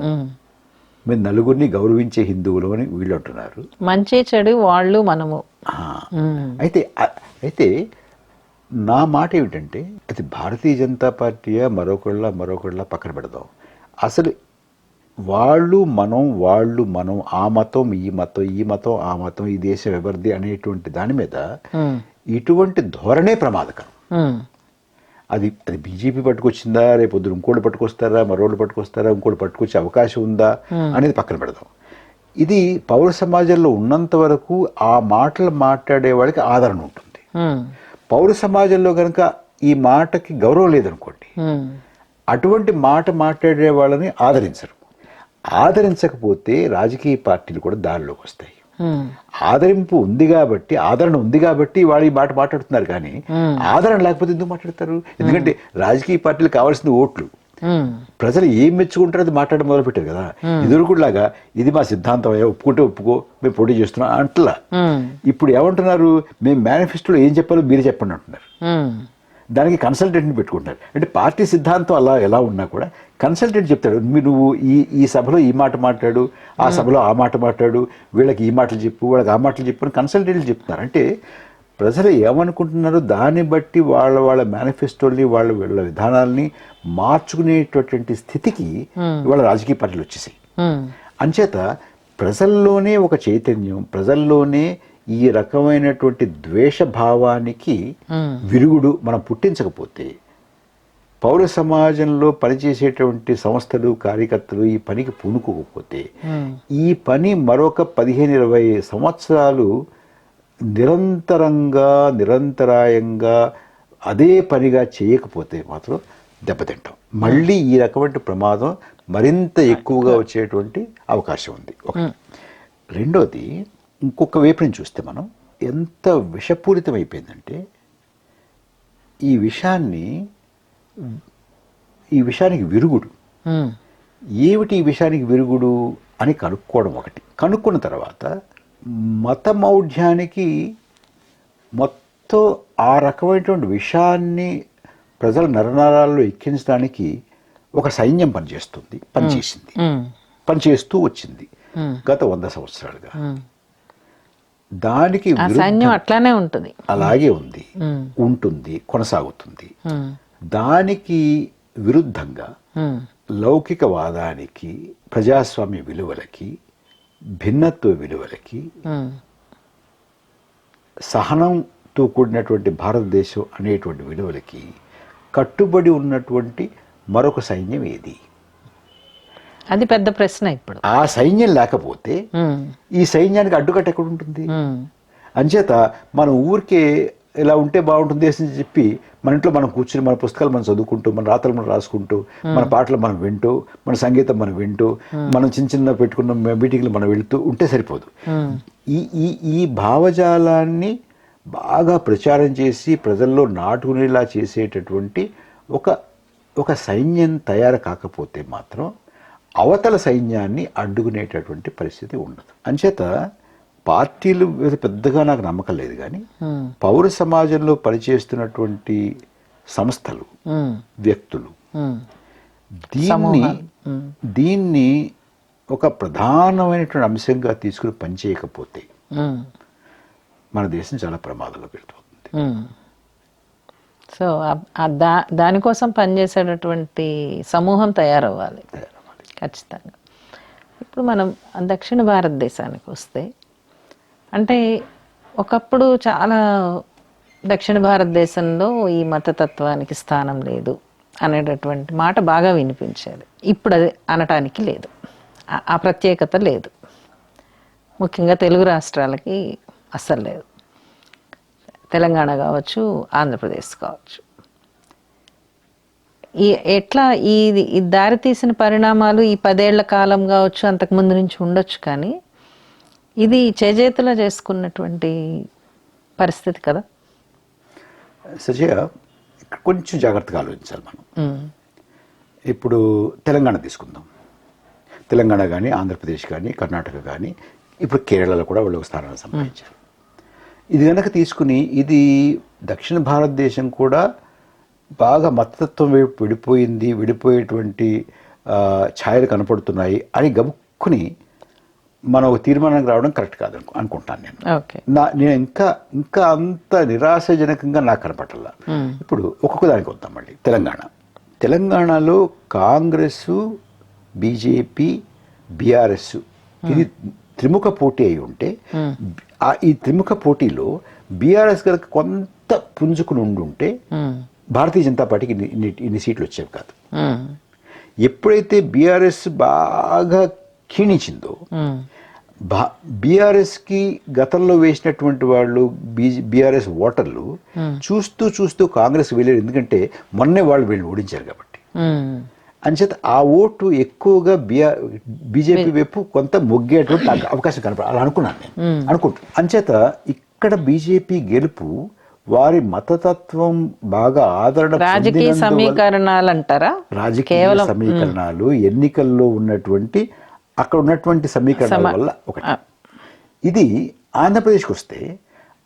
మేము నలుగురిని గౌరవించే హిందువులు అని వీళ్ళు అంటున్నారు. మంచి చెడు వాళ్ళు మనము. అయితే నా మాట ఏమిటంటే అది భారతీయ జనతా పార్టీయా మరొకళ్ళ పక్కన పెడదాం. అసలు వాళ్ళు మనం, ఆ మతం ఈ మతం ఆ మతం, ఈ దేశం ఎవరిది అనేటువంటి దాని మీద ఇటువంటి ధోరణే ప్రమాదకరం. అది బీజేపీ పట్టుకొచ్చిందా, రేపు పొద్దున ఇంకోటి పట్టుకొస్తారా, మరోళ్ళు పట్టుకొస్తారా, ఇంకోటి పట్టుకొచ్చే అవకాశం ఉందా అనేది పక్కన పెడదాం. ఇది పౌర సమాజంలో ఉన్నంత వరకు ఆ మాటలు మాట్లాడే వాళ్ళకి ఆదరణ ఉంటుంది. పౌర సమాజంలో కనుక ఈ మాటకి గౌరవం లేదనుకోండి, అటువంటి మాట మాట్లాడే వాళ్ళని ఆదరించరు. ఆదరించకపోతే రాజకీయ పార్టీలు కూడా దారిలోకి వస్తాయి. ఆదరింపు ఉంది కాబట్టి, ఆదరణ ఉంది కాబట్టి వాళ్ళు ఈ మాట మాట్లాడుతున్నారు. కానీ ఆదరణ లేకపోతే ఎందుకు మాట్లాడతారు? ఎందుకంటే రాజకీయ పార్టీలు కావాల్సిన ఓట్లు. ప్రజలు ఏం మెచ్చుకుంటారో అది మాట్లాడడం మొదలు పెట్టారు కదా. ఎదురుకులాగా ఇది మా సిద్ధాంతం, ఒప్పుకుంటే ఒప్పుకో, మేము పోటీ చేస్తున్నాం అంటలా. ఇప్పుడు ఏమంటున్నారు, మేము మేనిఫెస్టోలో ఏం చెప్పాలో మీరు చెప్పండి అంటున్నారు. దానికి కన్సల్టెంట్ని పెట్టుకుంటారు. అంటే పార్టీ సిద్ధాంతం అలా ఎలా ఉన్నా కూడా కన్సల్టెంట్ చెప్తాడు, నువ్వు ఈ సభలో ఈ మాట మాట్లాడు, ఆ సభలో ఆ మాట మాట్లాడు, వీళ్ళకి ఈ మాటలు చెప్పు, వాళ్ళకి ఆ మాటలు చెప్పు అని కన్సల్టెంట్లు చెప్తున్నారు. అంటే ప్రజలు ఏమనుకుంటున్నారో దాన్ని బట్టి వాళ్ళ మేనిఫెస్టోల్ని వీళ్ళ విధానాల్ని మార్చుకునేటటువంటి స్థితికి వాళ్ళ రాజకీయ పార్టీలు వచ్చేసాయి. అంచేత ప్రజల్లోనే ఒక చైతన్యం, ప్రజల్లోనే ఈ రకమైనటువంటి ద్వేషభావానికి విరుగుడు మనం పుట్టించకపోతే, పౌర సమాజంలో పనిచేసేటువంటి సంస్థలు, కార్యకర్తలు ఈ పనికి పూనుకోకపోతే, ఈ పని మరొక 15-20 సంవత్సరాలు నిరంతరాయంగా అదే పనిగా చేయకపోతే మాత్రం దెబ్బతింటాం. మళ్ళీ ఈ రకమైన ప్రమాదం మరింత ఎక్కువగా వచ్చేటువంటి అవకాశం ఉంది. ఒకటి. రెండోది, ఇంకొక వైపు నుంచి చూస్తే మనం ఎంత విషపూరితం అయిపోయిందంటే, ఈ విషయానికి విరుగుడు ఏమిటి, ఈ విషయానికి విరుగుడు అని కనుక్కోవడం ఒకటి. కనుక్కున్న తర్వాత మతమౌఢ్యానికి మొత్తం ఆ రకమైనటువంటి విషయాన్ని ప్రజల నరనరాల్లో ఎక్కించడానికి ఒక సైన్యం పనిచేస్తూ వచ్చింది గత 100 సంవత్సరాలుగా. దానికి సైన్యం అట్లానే ఉంటుంది, అలాగే ఉంటుంది, కొనసాగుతుంది. దానికి విరుద్ధంగా లౌకికవాదానికి, ప్రజాస్వామ్య విలువలకి, భిన్నత్వ విలువలకి, సహనంతో కూడినటువంటి భారతదేశం అనేటువంటి విలువలకి కట్టుబడి ఉన్నటువంటి మరొక సైన్యం ఏది? అది పెద్ద ప్రశ్న. ఇప్పుడు ఆ సైన్యం లేకపోతే ఈ సైన్యానికి అడ్డుకట్ట ఎక్కడ ఉంటుంది? అంచేత మనం ఊరికే ఇలా ఉంటే బాగుంటుంది అని చెప్పి మన ఇంట్లో మనం కూర్చుని మన పుస్తకాలు మనం చదువుకుంటూ, మన రాతలు మనం రాసుకుంటూ, మన పాటలు మనం వింటూ, మన సంగీతం మనం వింటూ, మనం చిన్న పెట్టుకున్న మీటింగ్లు మనం వెళుతూ ఉంటే సరిపోదు. ఈ భావజాలాన్ని బాగా ప్రచారం చేసి ప్రజల్లో నాటుకునేలా చేసేటటువంటి ఒక సైన్యం తయారు కాకపోతే మాత్రం అవతల సైన్యాన్ని అడ్డుకునేటటువంటి పరిస్థితి ఉండదు. అంచేత పార్టీలు పెద్దగా నాకు నమ్మకం లేదు, కానీ పౌర సమాజంలో పనిచేస్తున్నటువంటి సంస్థలు, వ్యక్తులు దీన్ని ఒక ప్రధానమైనటువంటి అంశంగా తీసుకుని పనిచేయకపోతే మన దేశం చాలా ప్రమాదంలోకి వెళ్తుంది. సో దానికోసం పనిచేసేటటువంటి సమూహం తయారవ్వాలి ఖచ్చితంగా. ఇప్పుడు మనం దక్షిణ భారతదేశానికి వస్తే, అంటే ఒకప్పుడు చాలా దక్షిణ భారతదేశంలో ఈ మతతత్వానికి స్థానం లేదు అనేటటువంటి మాట బాగా వినిపించేది. ఇప్పుడు అది అనటానికి లేదు, ఆ ప్రత్యేకత లేదు. ముఖ్యంగా తెలుగు రాష్ట్రాలకి అస్సలు లేదు. తెలంగాణ కావచ్చు, ఆంధ్రప్రదేశ్ కావచ్చు. ఎట్లా ఈ దారితీసిన పరిణామాలు ఈ 10 ఏళ్ల కాలం కావచ్చు, అంతకుముందు నుంచి ఉండొచ్చు, కానీ ఇది చేజేతులా చేసుకున్నటువంటి పరిస్థితి కదా. సజయ, కొంచెం జాగ్రత్తగా ఆలోచించాలి మనం. ఇప్పుడు తెలంగాణ తీసుకుందాం. తెలంగాణ కానీ, ఆంధ్రప్రదేశ్ కానీ, కర్ణాటక కానీ, ఇప్పుడు కేరళలో కూడా వాళ్ళు ఒక స్థానాన్ని సంపాదించారు. ఇది కనుక తీసుకుని, ఇది దక్షిణ భారతదేశం కూడా బాగా మతతత్వం వైపు విడిపోయేటువంటి ఛాయలు కనపడుతున్నాయి అని గబుక్కుని మనం ఒక తీర్మానానికి రావడం కరెక్ట్ కాదు అనుకుంటాను నేను. నేను ఇంకా అంత నిరాశజనకంగా నాకు కనపడాల. ఇప్పుడు ఒక్కొక్క దానికి వద్దాం. మళ్ళీ తెలంగాణలో కాంగ్రెస్, బీజేపీ, బీఆర్ఎస్ ఇది త్రిముఖ పోటీ అయి ఉంటే, ఈ త్రిముఖ పోటీలో బీఆర్ఎస్ కనుక కొంత పుంజుకుని ఉండుంటే భారతీయ జనతా పార్టీకి ఇన్ని సీట్లు వచ్చేవి కాదు. ఎప్పుడైతే బీఆర్ఎస్ బాగా క్షీణించిందో, బీఆర్ఎస్కి గతంలో వేసినటువంటి వాళ్ళు, బీఆర్ఎస్ ఓటర్లు చూస్తూ కాంగ్రెస్ వెళ్ళారు. ఎందుకంటే మొన్నే వాళ్ళు వీళ్ళు ఓడించారు కాబట్టి. అంచేత ఆ ఓటు ఎక్కువగా బీజేపీ వైపు కొంత మొగ్గేటువంటి అవకాశం కనపడ అలా అనుకున్నాను నేను. అంచేత ఇక్కడ బీజేపీ గెలుపు వారి మతతత్వం బాగా ఆదరణ రాజకీయ పొందినందువల్ల సమీకరణాలు అంటారా? రాజకీయ సమీకరణాలు, ఎన్నికల్లో ఉన్నటువంటి అక్కడ ఉన్నటువంటి సమీకరణాల వల్ల ఒకటి. ఇది ఆంధ్రప్రదేశ్కి వస్తే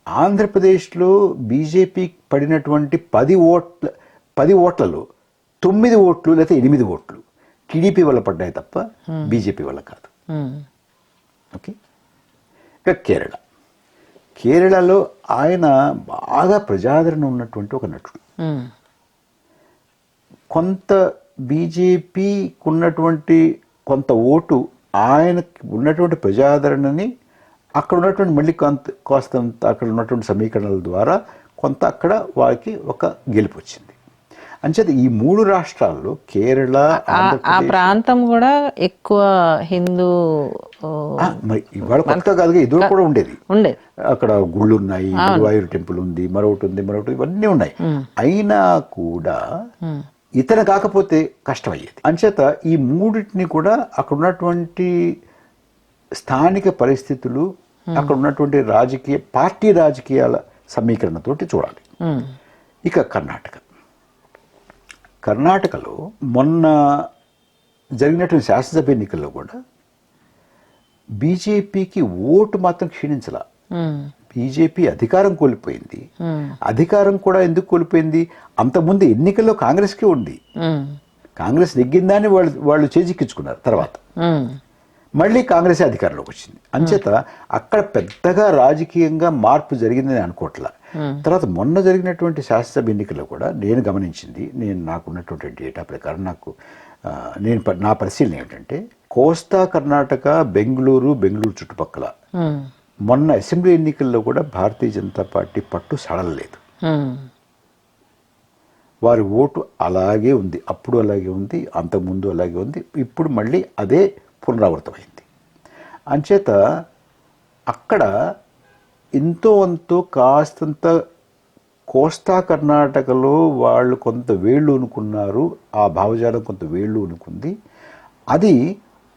ఆంధ్రప్రదేశ్లో బీజేపీ పడినటువంటి 10 ఓట్లలో 9 ఓట్లు లేదా 8 ఓట్లు టీడీపీ వల్ల పడ్డాయి తప్ప బీజేపీ వల్ల కాదు. ఓకే. ఇక కేరళలో ఆయన బాగా ప్రజాదరణ ఉన్నటువంటి ఒక నటుడు. కొంత బీజేపీకి ఉన్నటువంటి కొంత ఓటు ఆయనకు ఉన్నటువంటి ప్రజాదరణని అక్కడ ఉన్నటువంటి మళ్ళీ కాస్తంత అక్కడ ఉన్నటువంటి సమీకరణల ద్వారా కొంత అక్కడ వారికి ఒక గెలుపు వచ్చింది. అంచేత ఈ 3 రాష్ట్రాల్లో కేరళ, ఆ ప్రాంతం కూడా ఎక్కువ హిందూ మరి ఇవాళ కొత్త కాదుగా, ఎదురు కూడా ఉండేది. అక్కడ గుళ్ళు ఉన్నాయి, గురువాయూరు టెంపుల్ ఉంది, మరొకటి ఇవన్నీ ఉన్నాయి. అయినా కూడా ఇతను కాకపోతే కష్టం అయ్యేది. అంచేత ఈ మూడింటిని కూడా అక్కడ ఉన్నటువంటి స్థానిక పరిస్థితులు, అక్కడ ఉన్నటువంటి పార్టీ రాజకీయాల సమీకరణతోటి చూడాలి. ఇక కర్ణాటకలో మొన్న జరిగినటువంటి శాసనసభ ఎన్నికల్లో కూడా బీజేపీకి ఓటు మాత్రం క్షీణించలా. బీజేపీ అధికారం కోల్పోయింది. అధికారం కూడా ఎందుకు కోల్పోయింది? అంతకుముందు ఎన్నికల్లో కాంగ్రెస్కే ఉంది. కాంగ్రెస్ నెగ్గిందాన్ని వాళ్ళు చేజిక్కించుకున్నారు. తర్వాత మళ్ళీ కాంగ్రెస్ అధికారంలోకి వచ్చింది. అంచేత అక్కడ పెద్దగా రాజకీయంగా మార్పు జరిగిందని అనుకోవట్లా. తర్వాత మొన్న జరిగినటువంటి శాసనసభ ఎన్నికల్లో కూడా నేను గమనించింది, నాకున్నటువంటి డేటా ప్రకారం నా పరిశీలన ఏమిటంటే, కోస్తా కర్ణాటక, బెంగళూరు చుట్టుపక్కల మొన్న అసెంబ్లీ ఎన్నికల్లో కూడా భారతీయ జనతా పార్టీ పట్టు సడలలేదు. వారి ఓటు అలాగే ఉంది. అప్పుడు అలాగే ఉంది, అంతకుముందు అలాగే ఉంది, ఇప్పుడు మళ్ళీ అదే పునరావృతమైంది. అంచేత అక్కడ ఎంతో అంతో కాస్తంత కోస్తా కర్ణాటకలో వాళ్ళు కొంత వేళ్ళు అనుకున్నారు, ఆ భావజాలం కొంత వేళ్ళు అనుకుంది. అది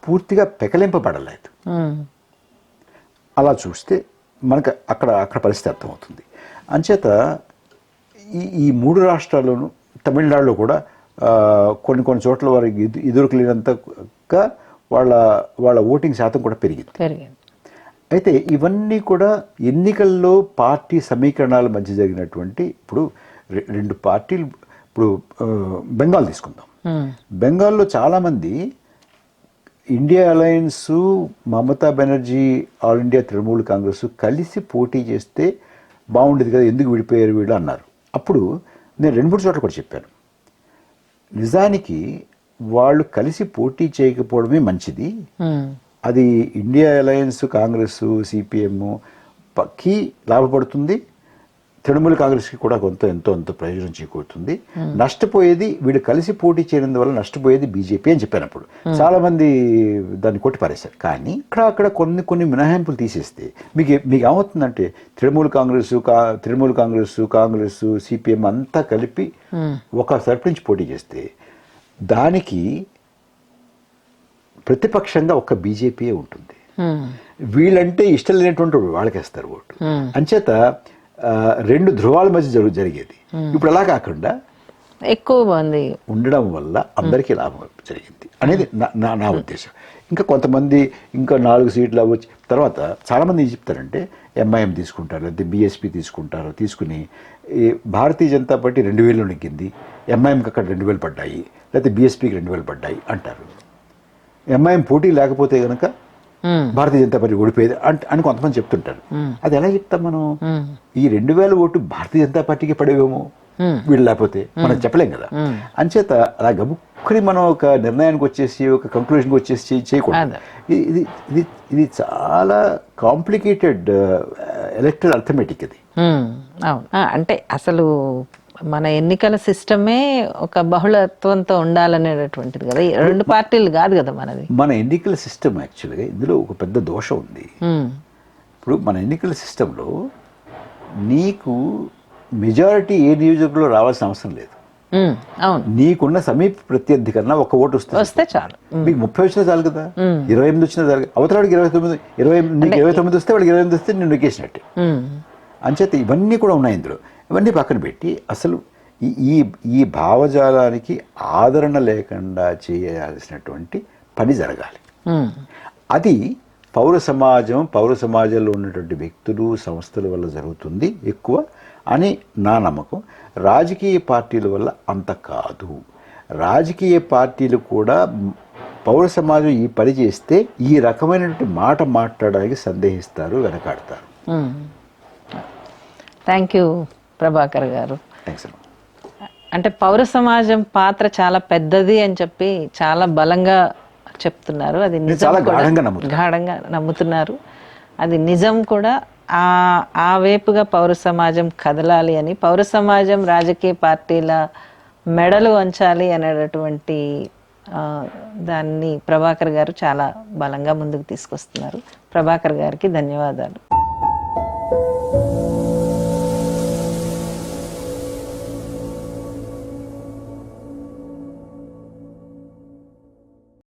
పూర్తిగా పెకలింపబడలేదు. అలా చూస్తే మనకు అక్కడ పరిస్థితి అర్థమవుతుంది. అంచేత ఈ 3 రాష్ట్రాల్లోనూ, తమిళనాడులో కూడా కొన్ని చోట్ల వారికి ఎదురుకలేనంతగా వాళ్ళ ఓటింగ్ శాతం కూడా పెరిగింది. అయితే ఇవన్నీ కూడా ఎన్నికల్లో పార్టీ సమీకరణాల మధ్య జరిగినటువంటి, ఇప్పుడు 2 పార్టీలు, ఇప్పుడు బెంగాల్ తీసుకుందాం. బెంగాల్లో చాలామంది India alliance, Mamata Banerjee, all India Trinamool Congress కలిసి పోటీ చేస్తే బాగుండేది కదా, ఎందుకు విడిపోయారు వీళ్ళు అన్నారు. అప్పుడు నేను 2-3 చోట్ల కూడా చెప్పాను, నిజానికి వాళ్ళు కలిసి పోటీ చేయకపోవడమే మంచిది. అది ఇండియా అలయన్స్, కాంగ్రెస్, సిపిఎం కి లాభపడుతుంది, తృణమూల్ కాంగ్రెస్కి కూడా ఎంతో ప్రయోజనం చేకూరుతుంది. నష్టపోయేది వీళ్ళు కలిసి పోటీ చేయనందువల్ల నష్టపోయేది బీజేపీ అని చెప్పినప్పుడు చాలా మంది దాన్ని కొట్టిపారేశారు. కానీ అక్కడ కొన్ని మినహాయింపులు తీసేస్తే మీకు ఏమవుతుందంటే, తృణమూల్ కాంగ్రెస్, సిపిఎం అంతా కలిపి ఒక తరపు నుంచి పోటీ చేస్తే దానికి ప్రతిపక్షంగా ఒక్క బీజేపీయే ఉంటుంది. వీళ్ళంటే ఇష్టం లేనటువంటి వాళ్ళకేస్తారు ఓటు. అంచేత 2 ధ్రువాల మధ్య జరిగేది. ఇప్పుడు అలా కాకుండా ఎక్కువ మంది ఉండడం వల్ల అందరికీ లాభం జరిగింది అనేది నా ఉద్దేశం. ఇంకా కొంతమంది 4 సీట్లు అవ్వచ్చు. తర్వాత చాలామంది ఏం చెప్తారంటే, ఎంఐఎం తీసుకుంటారు, లేకపోతే బీఎస్పీ తీసుకుని భారతీయ జనతా పార్టీ 2000లో నెగ్గింది, ఎంఐఎంకి అక్కడ 2000 పడ్డాయి, లేకపోతే బీఎస్పీకి 2000 పడ్డాయి అంటారు. ఎంఐఎం పోటీ లేకపోతే కనుక భారతీయ జనతా పార్టీ ఓడిపోయేది అని కొంతమంది చెప్తుంటారు. అది ఎలా చెప్తాం మనం? ఈ 2000 ఓటు భారతీయ జనతా పార్టీకి పడేవేమో వీళ్ళు లేకపోతే, మనం చెప్పలేం కదా. అంచేత అలా గబుక్కుని మనం ఒక నిర్ణయానికి వచ్చేసి, ఒక కంక్లూజన్కి వచ్చేసి చేయకూడదు. ఇది చాలా కాంప్లికేటెడ్ ఎలక్టరల్ అర్థమెటిక్. ఇది అంటే అసలు మన ఎన్నికల సిస్టమే ఒక బహుళత్వంతో ఉండాలనేటటువంటిది కదా, 2 పార్టీలు కాదు కదా మనది. మన ఎన్నికల సిస్టమ్ యాక్చువల్గా ఇందులో ఒక పెద్ద దోషం ఉంది. ఇప్పుడు మన ఎన్నికల సిస్టంలో నీకు మెజారిటీ ఏ నియోజకవర్గంలో రావాల్సిన అవసరం లేదు. అవును, నీకున్న సమీప ప్రత్యర్థి కన్నా 1 ఓటు వస్తే చాలు. మీకు 30 వచ్చినా చాలు కదా, 28 వచ్చినా చాలు. అవతలాడికి 29 వస్తే వాడికి 28 వస్తే నేను నెగ్గేసినట్టే. అంచేత ఇవన్నీ కూడా ఉన్నాయి ఇందులో. ఇవన్నీ పక్కన పెట్టి అసలు ఈ ఈ ఈ భావజాలానికి ఆదరణ లేకుండా చేయాల్సినటువంటి పని జరగాలి. అది పౌర సమాజంలో ఉన్నటువంటి వ్యక్తులు సంస్థల వల్ల జరుగుతుంది ఎక్కువ అని నా నమ్మకం. రాజకీయ పార్టీల వల్ల అంత కాదు. రాజకీయ పార్టీలు కూడా పౌర సమాజం ఈ పని చేస్తే ఈ రకమైనటువంటి మాట మాట్లాడడానికి సందేహిస్తారు, వెనకాడతారు. థ్యాంక్ యూ ప్రభాకర్ గారు. థ్యాంక్స్. అంటే పౌర సమాజం పాత్ర చాలా పెద్దది అని చెప్పి చాలా బలంగా చెప్తున్నారు. అది నిజం, చాలా కూడా గాఢంగా నమ్ముతున్నారు. అది నిజం కూడా. ఆ వైపుగా పౌర సమాజం కదలాలి అని, పౌర సమాజం రాజకీయ పార్టీల మెడలు వంచాలి అనేటటువంటి దాన్ని ప్రభాకర్ గారు చాలా బలంగా ముందుకు తీసుకొస్తున్నారు. ప్రభాకర్ గారికి ధన్యవాదాలు.